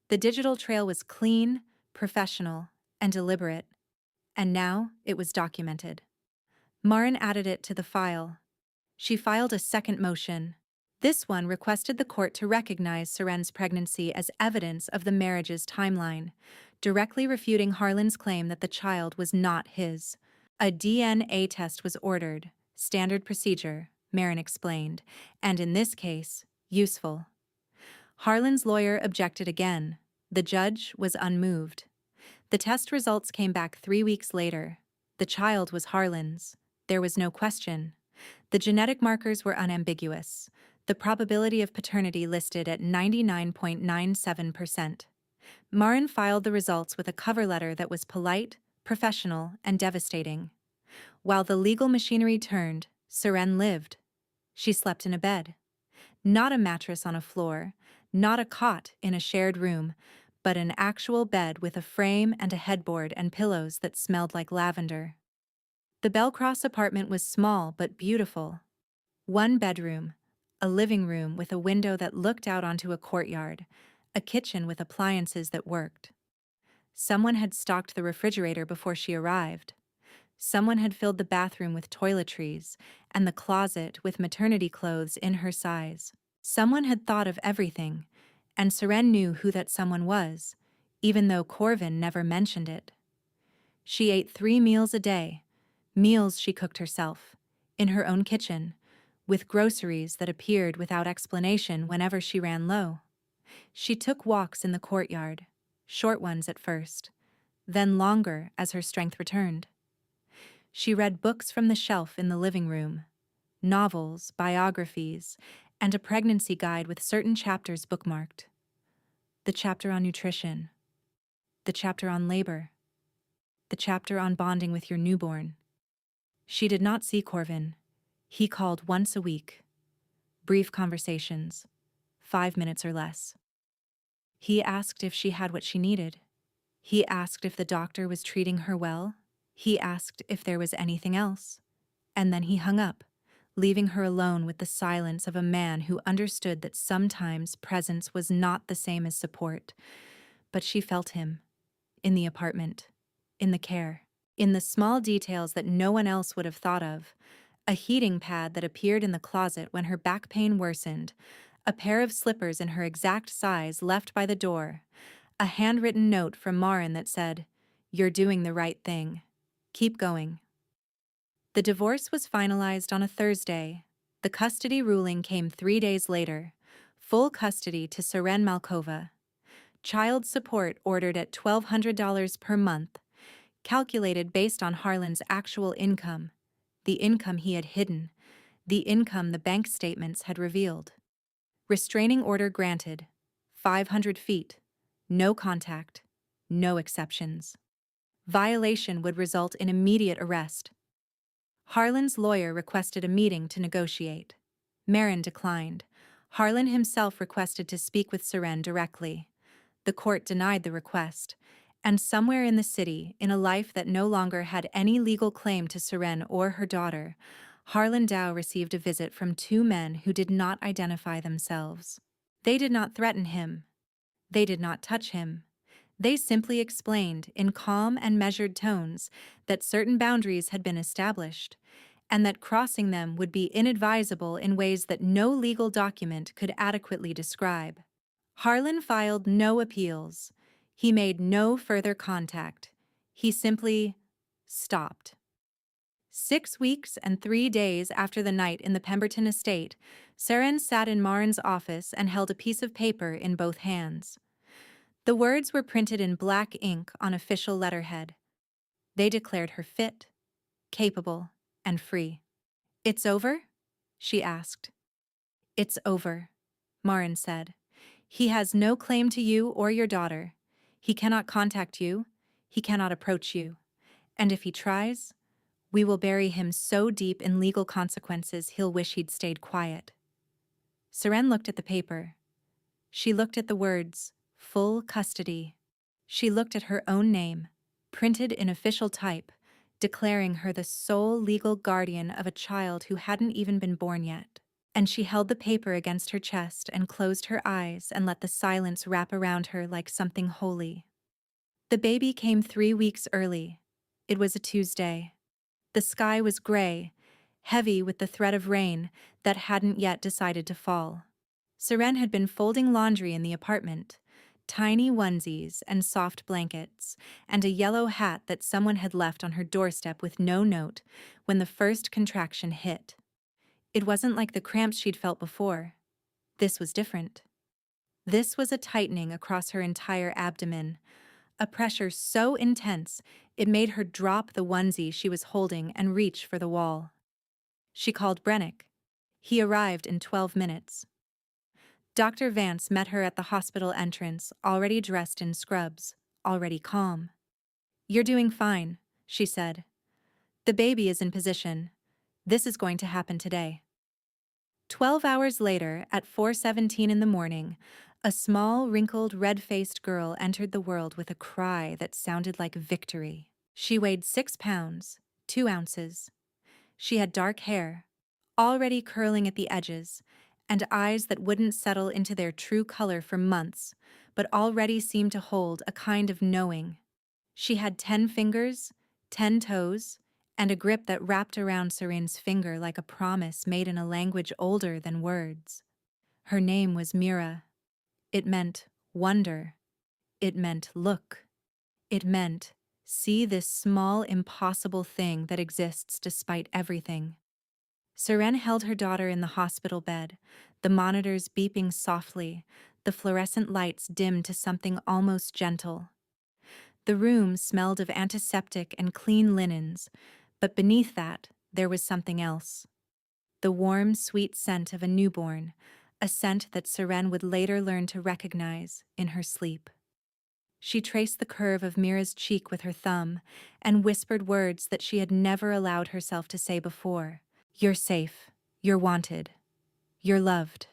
The digital trail was clean, professional, and deliberate. And now it was documented. Marin added it to the file. She filed a second motion. This one requested the court to recognize Siren's pregnancy as evidence of the marriage's timeline, directly refuting Harlan's claim that the child was not his. A DNA test was ordered, standard procedure, Marin explained, and in this case, useful. Harlan's lawyer objected again. The judge was unmoved. The test results came back 3 weeks later. The child was Harlan's. There was no question. The genetic markers were unambiguous. The probability of paternity listed at 99.97%. Marin filed the results with a cover letter that was polite, professional, and devastating. While the legal machinery turned, Siren lived. She slept in a bed. Not a mattress on a floor, not a cot in a shared room, but an actual bed with a frame and a headboard and pillows that smelled like lavender. The Belcross apartment was small but beautiful. 1 bedroom, a living room with a window that looked out onto a courtyard, a kitchen with appliances that worked. Someone had stocked the refrigerator before she arrived. Someone had filled the bathroom with toiletries and the closet with maternity clothes in her size. Someone had thought of everything, and Siren knew who that someone was, even though Corvin never mentioned it. She ate 3 meals a day, meals she cooked herself, in her own kitchen, with groceries that appeared without explanation whenever she ran low. She took walks in the courtyard, short ones at first, then longer as her strength returned. She read books from the shelf in the living room, novels, biographies, and a pregnancy guide with certain chapters bookmarked. The chapter on nutrition, the chapter on labor, the chapter on bonding with your newborn. She did not see Corvin. He called once a week. Brief conversations, 5 minutes or less. He asked if she had what she needed. He asked if the doctor was treating her well. He asked if there was anything else. And then he hung up, leaving her alone with the silence of a man who understood that sometimes presence was not the same as support. But she felt him, in the apartment, in the care, in the small details that no one else would have thought of: a heating pad that appeared in the closet when her back pain worsened, a pair of slippers in her exact size left by the door, a handwritten note from Marin that said, "You're doing the right thing. Keep going." The divorce was finalized on a Thursday. The custody ruling came 3 days later. Full custody to Siren Malkova. Child support ordered at $1,200 per month, calculated based on Harlan's actual income, the income he had hidden, the income the bank statements had revealed. Restraining order granted. 500 feet. No contact. No exceptions. Violation would result in immediate arrest. Harlan's lawyer requested a meeting to negotiate. Marin declined. Harlan himself requested to speak with Siren directly. The court denied the request, and somewhere in the city, in a life that no longer had any legal claim to Siren or her daughter, Harlan Dow received a visit from two men who did not identify themselves. They did not threaten him. They did not touch him. They simply explained, in calm and measured tones, that certain boundaries had been established, and that crossing them would be inadvisable in ways that no legal document could adequately describe. Harlan filed no appeals. He made no further contact. He simply stopped. 6 weeks and 3 days after the night in the Pemberton estate, Siren sat in Marin's office and held a piece of paper in both hands. The words were printed in black ink on official letterhead. They declared her fit, capable, and free. "It's over?" she asked. "It's over," Marin said. "He has no claim to you or your daughter. He cannot contact you. He cannot approach you. And if he tries, we will bury him so deep in legal consequences he'll wish he'd stayed quiet." Siren looked at the paper. She looked at the words, "full custody." She looked at her own name, printed in official type, declaring her the sole legal guardian of a child who hadn't even been born yet. And she held the paper against her chest and closed her eyes and let the silence wrap around her like something holy. The baby came 3 weeks early. It was a Tuesday. The sky was gray, heavy with the threat of rain that hadn't yet decided to fall. Siren had been folding laundry in the apartment, tiny onesies and soft blankets, and a yellow hat that someone had left on her doorstep with no note when the first contraction hit. It wasn't like the cramps she'd felt before. This was different. This was a tightening across her entire abdomen, a pressure so intense it made her drop the onesie she was holding and reach for the wall. She called Brennick. He arrived in 12 minutes. Dr. Vance met her at the hospital entrance, already dressed in scrubs, already calm. "You're doing fine," she said. "The baby is in position. This is going to happen today." 12 hours later, at 4:17 in the morning, a small, wrinkled, red-faced girl entered the world with a cry that sounded like victory. She weighed 6 pounds, 2 ounces. She had dark hair, already curling at the edges, and eyes that wouldn't settle into their true color for months, but already seemed to hold a kind of knowing. She had 10 fingers, 10 toes, and a grip that wrapped around Serene's finger like a promise made in a language older than words. Her name was Mira. It meant wonder. It meant look. It meant see this small, impossible thing that exists despite everything. Siren held her daughter in the hospital bed, the monitors beeping softly, the fluorescent lights dimmed to something almost gentle. The room smelled of antiseptic and clean linens, but beneath that, there was something else. The warm, sweet scent of a newborn, a scent that Siren would later learn to recognize in her sleep. She traced the curve of Mira's cheek with her thumb and whispered words that she had never allowed herself to say before. "You're safe. You're wanted. You're loved.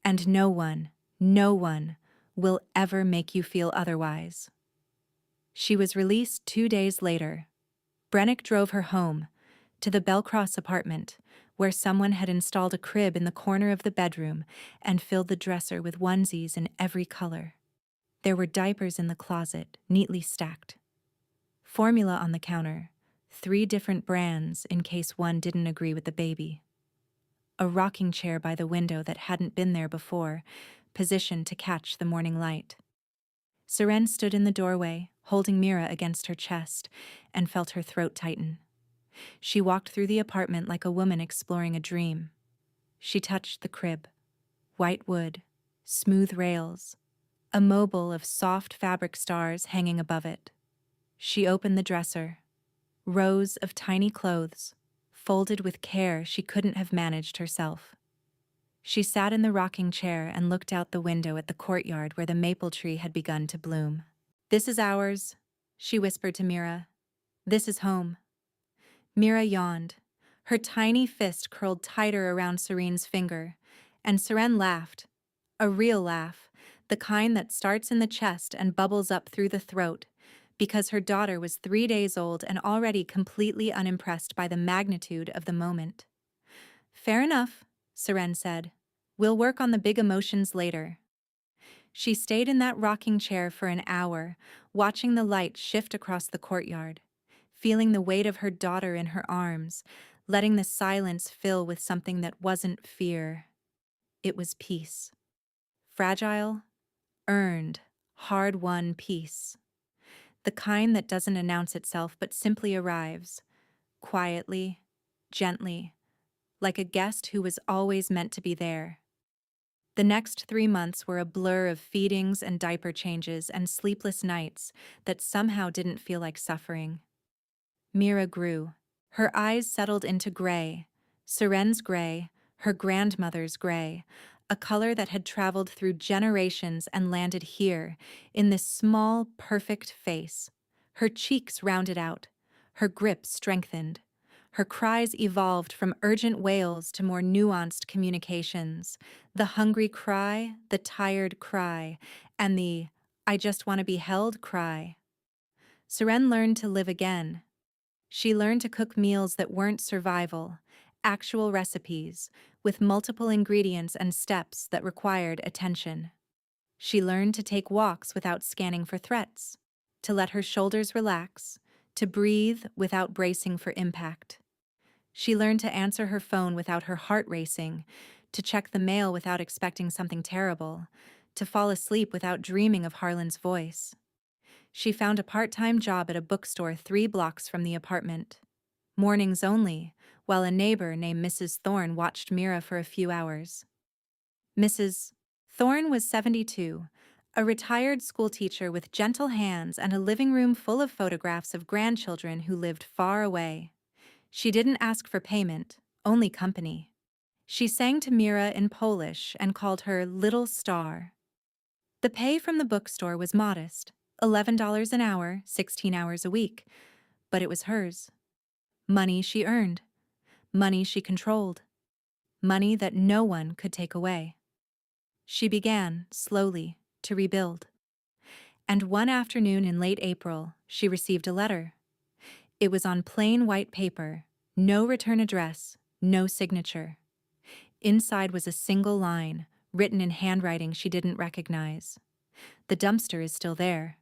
And no one will ever make you feel otherwise." She was released 2 days later. Brennick drove her home, to the Belcross apartment, where someone had installed a crib in the corner of the bedroom and filled the dresser with onesies in every color. There were diapers in the closet, neatly stacked. Formula on the counter, 3 different brands in case one didn't agree with the baby. A rocking chair by the window that hadn't been there before, positioned to catch the morning light. Seren stood in the doorway, holding Mira against her chest, and felt her throat tighten. She walked through the apartment like a woman exploring a dream. She touched the crib. White wood, smooth rails, a mobile of soft fabric stars hanging above it. She opened the dresser. Rows of tiny clothes, folded with care she couldn't have managed herself. She sat in the rocking chair and looked out the window at the courtyard where the maple tree had begun to bloom. "This is ours," she whispered to Mira. "This is home." Mira yawned. Her tiny fist curled tighter around Serene's finger, and Seren laughed. A real laugh, the kind that starts in the chest and bubbles up through the throat, because her daughter was 3 days old and already completely unimpressed by the magnitude of the moment. "Fair enough," Seren said. "We'll work on the big emotions later." She stayed in that rocking chair for an hour, watching the light shift across the courtyard, feeling the weight of her daughter in her arms, letting the silence fill with something that wasn't fear. It was peace. Fragile, earned, hard-won peace. The kind that doesn't announce itself but simply arrives, quietly, gently, like a guest who was always meant to be there. The next 3 months were a blur of feedings and diaper changes and sleepless nights that somehow didn't feel like suffering. Mira grew. Her eyes settled into gray, Seren's gray, her grandmother's gray, a color that had traveled through generations and landed here, in this small, perfect face. Her cheeks rounded out, her grip strengthened. Her cries evolved from urgent wails to more nuanced communications. The hungry cry, the tired cry, and the "I just want to be held" cry. Seren learned to live again. She learned to cook meals that weren't survival, actual recipes, with multiple ingredients and steps that required attention. She learned to take walks without scanning for threats, to let her shoulders relax, to breathe without bracing for impact. She learned to answer her phone without her heart racing, to check the mail without expecting something terrible, to fall asleep without dreaming of Harlan's voice. She found a part-time job at a bookstore 3 blocks from the apartment. Mornings only, while a neighbor named Mrs. Thorne watched Mira for a few hours. Mrs. Thorne was 72, a retired schoolteacher with gentle hands and a living room full of photographs of grandchildren who lived far away. She didn't ask for payment, only company. She sang to Mira in Polish and called her Little Star. The pay from the bookstore was modest, $11 an hour, 16 hours a week, but it was hers. Money she earned, money she controlled, money that no one could take away. She began, slowly, to rebuild. And one afternoon in late April, she received a letter. It was on plain white paper, no return address, no signature. Inside was a single line, written in handwriting she didn't recognize. "The dumpster is still there.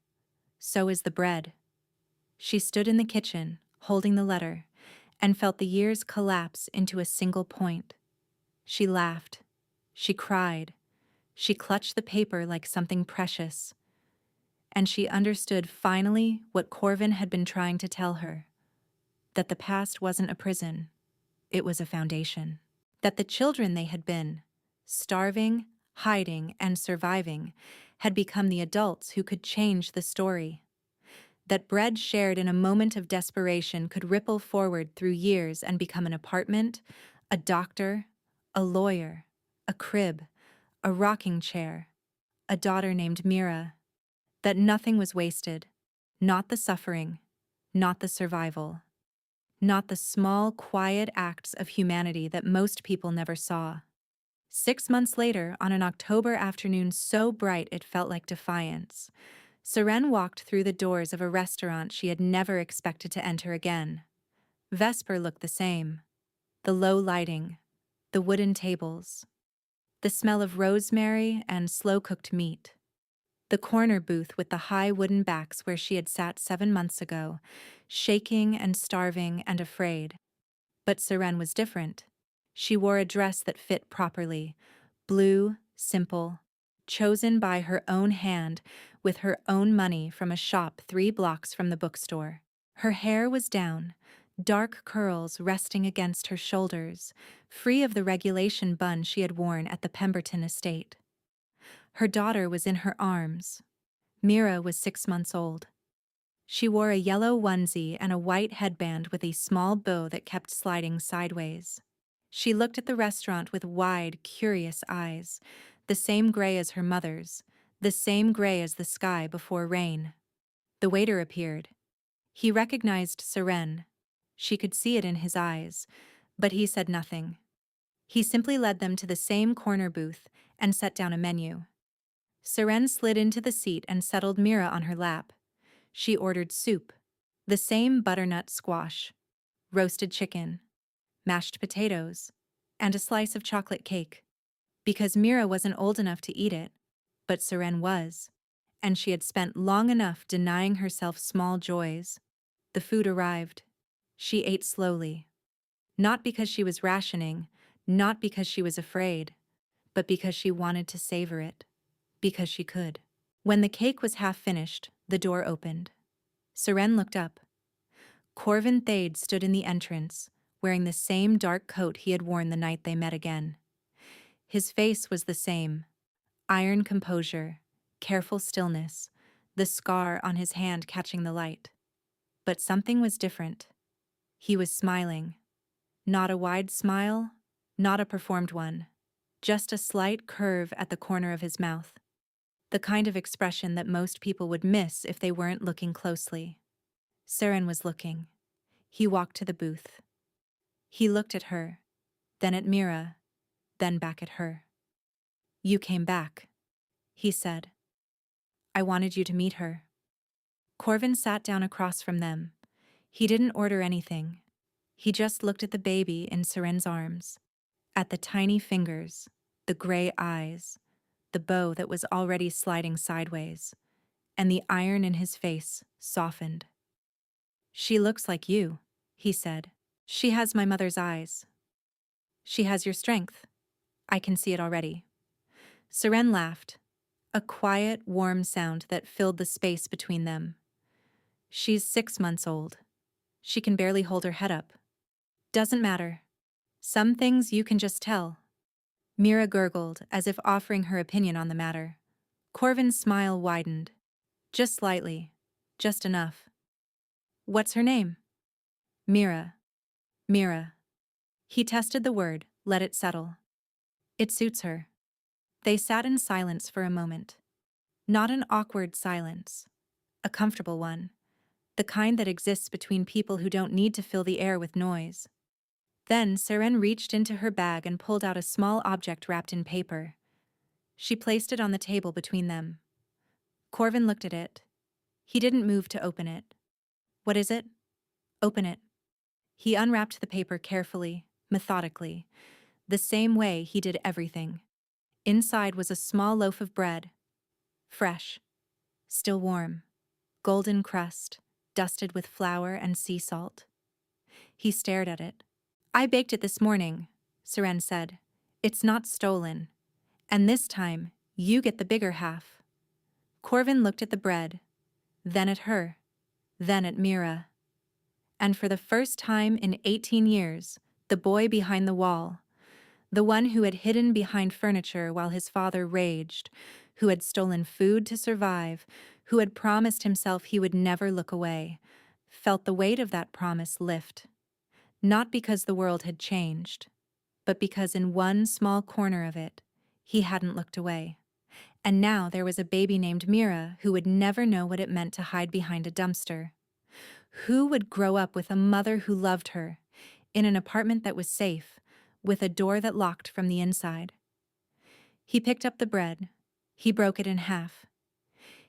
So is the bread." She stood in the kitchen, holding the letter, and felt the years collapse into a single point. She laughed. She cried. She clutched the paper like something precious. And she understood finally what Corvin had been trying to tell her. That the past wasn't a prison. It was a foundation. That the children they had been, starving, hiding, and surviving, had become the adults who could change the story. That bread shared in a moment of desperation could ripple forward through years and become an apartment, a doctor, a lawyer, a crib, a rocking chair, a daughter named Mira. That nothing was wasted, not the suffering, not the survival, not the small, quiet acts of humanity that most people never saw. 6 months later, on an October afternoon so bright it felt like defiance, Seren walked through the doors of a restaurant she had never expected to enter again. Vesper looked the same. The low lighting, the wooden tables, the smell of rosemary and slow-cooked meat. the corner booth with the high wooden backs where she had sat 7 months ago, shaking and starving and afraid. But Seren was different. She wore a dress that fit properly, blue, simple, chosen by her own hand with her own money from a shop 3 blocks from the bookstore. Her hair was down, dark curls resting against her shoulders, free of the regulation bun she had worn at the Pemberton estate. Her daughter was in her arms. Mira was 6 months old. She wore a yellow onesie and a white headband with a small bow that kept sliding sideways. She looked at the restaurant with wide, curious eyes, the same gray as her mother's, the same gray as the sky before rain. The waiter appeared. He recognized Seren. She could see it in his eyes, but he said nothing. He simply led them to the same corner booth and set down a menu. Seren slid into the seat and settled Mira on her lap. She ordered soup, the same butternut squash, roasted chicken, mashed potatoes, and a slice of chocolate cake. Because Mira wasn't old enough to eat it, but Seren was, and she had spent long enough denying herself small joys. The food arrived. She ate slowly. Not because she was rationing, not because she was afraid, but because she wanted to savor it. Because she could. When the cake was half finished, the door opened. Seren looked up. Corvin Thade stood in the entrance, wearing the same dark coat he had worn the night they met again. His face was the same. Iron composure, careful stillness, the scar on his hand catching the light. But something was different. He was smiling. Not a wide smile, not a performed one. Just a slight curve at the corner of his mouth. The kind of expression that most people would miss if they weren't looking closely. Seren was looking. He walked to the booth. He looked at her, then at Mira, then back at her. "You came back," he said. "I wanted you to meet her." Corvin sat down across from them. He didn't order anything. He just looked at the baby in Seren's arms, at the tiny fingers, the gray eyes, the bow that was already sliding sideways, and the iron in his face softened. "She looks like you," he said. "She has my mother's eyes. She has your strength. I can see it already." Seren laughed, a quiet, warm sound that filled the space between them. "She's 6 months old. She can barely hold her head up." "Doesn't matter. Some things you can just tell." Mira gurgled, as if offering her opinion on the matter. Corvin's smile widened. "Just slightly. Just enough." "What's her name?" "Mira. Mira." He tested the word, let it settle. "It suits her." They sat in silence for a moment. Not an awkward silence. A comfortable one. The kind that exists between people who don't need to fill the air with noise. Then Seren reached into her bag and pulled out a small object wrapped in paper. She placed it on the table between them. Corvin looked at it. He didn't move to open it. "What is it?" "Open it." He unwrapped the paper carefully, methodically, the same way he did everything. Inside was a small loaf of bread. Fresh. Still warm. Golden crust, dusted with flour and sea salt. He stared at it. "I baked it this morning," Seren said. "It's not stolen. And this time, you get the bigger half." Corvin looked at the bread, then at her, then at Mira. And for the first time in 18 years, the boy behind the wall, the one who had hidden behind furniture while his father raged, who had stolen food to survive, who had promised himself he would never look away, felt the weight of that promise lift. Not because the world had changed, but because in one small corner of it, he hadn't looked away. And now there was a baby named Mira who would never know what it meant to hide behind a dumpster. Who would grow up with a mother who loved her, in an apartment that was safe, with a door that locked from the inside? He picked up the bread. He broke it in half.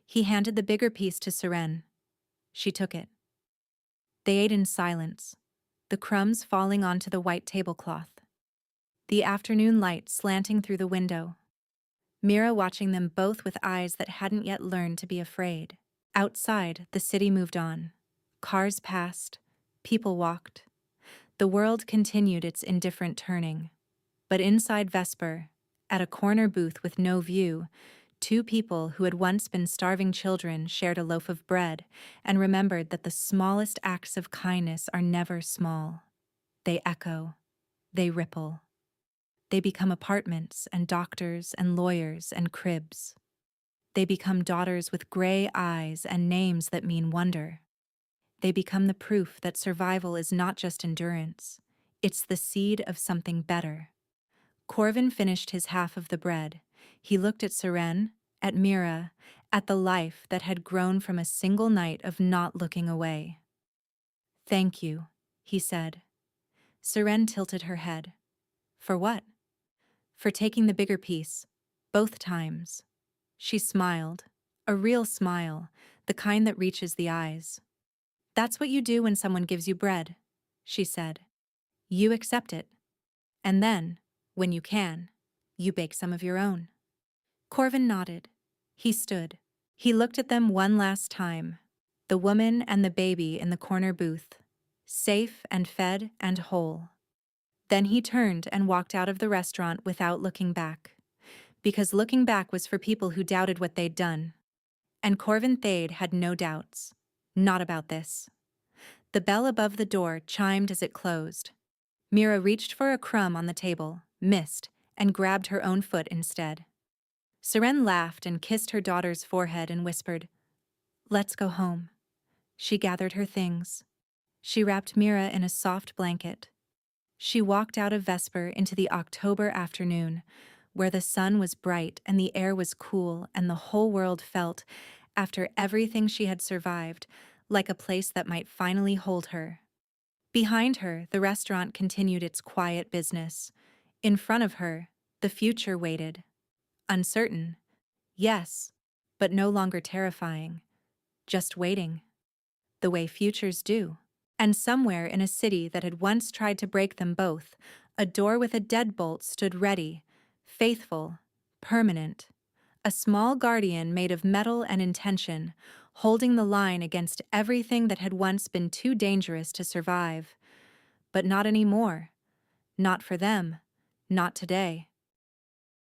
He handed the bigger piece to Seren. She took it. They ate in silence, the crumbs falling onto the white tablecloth. The afternoon light slanting through the window. Mira watching them both with eyes that hadn't yet learned to be afraid. Outside, the city moved on. Cars passed. People walked. The world continued its indifferent turning. But inside Vesper, at a corner booth with no view, two people who had once been starving children shared a loaf of bread and remembered that the smallest acts of kindness are never small. They echo. They ripple. They become apartments and doctors and lawyers and cribs. They become daughters with gray eyes and names that mean wonder. They become the proof that survival is not just endurance. It's the seed of something better. Corvin finished his half of the bread. He looked at Seren, at Mira, at the life that had grown from a single night of not looking away. "Thank you," he said. Seren tilted her head. "For what?" "For taking the bigger piece, both times." She smiled, a real smile, the kind that reaches the eyes. "That's what you do when someone gives you bread," she said. "You accept it. And then, when you can, you bake some of your own." Corvin nodded. He stood. He looked at them one last time, the woman and the baby in the corner booth, safe and fed and whole. Then he turned and walked out of the restaurant without looking back. Because looking back was for people who doubted what they'd done. And Corvin Thade had no doubts. Not about this. The bell above the door chimed as it closed. Mira reached for a crumb on the table, missed, and grabbed her own foot instead. Seren laughed and kissed her daughter's forehead and whispered, "Let's go home." She gathered her things. She wrapped Mira in a soft blanket. She walked out of Vesper into the October afternoon, where the sun was bright and the air was cool and the whole world felt, after everything she had survived, like a place that might finally hold her. Behind her, the restaurant continued its quiet business. In front of her, the future waited. Uncertain, yes, but no longer terrifying. Just waiting. The way futures do. And somewhere in a city that had once tried to break them both, a door with a deadbolt stood ready, faithful, permanent. A small guardian made of metal and intention, holding the line against everything that had once been too dangerous to survive. But not anymore. Not for them. Not today.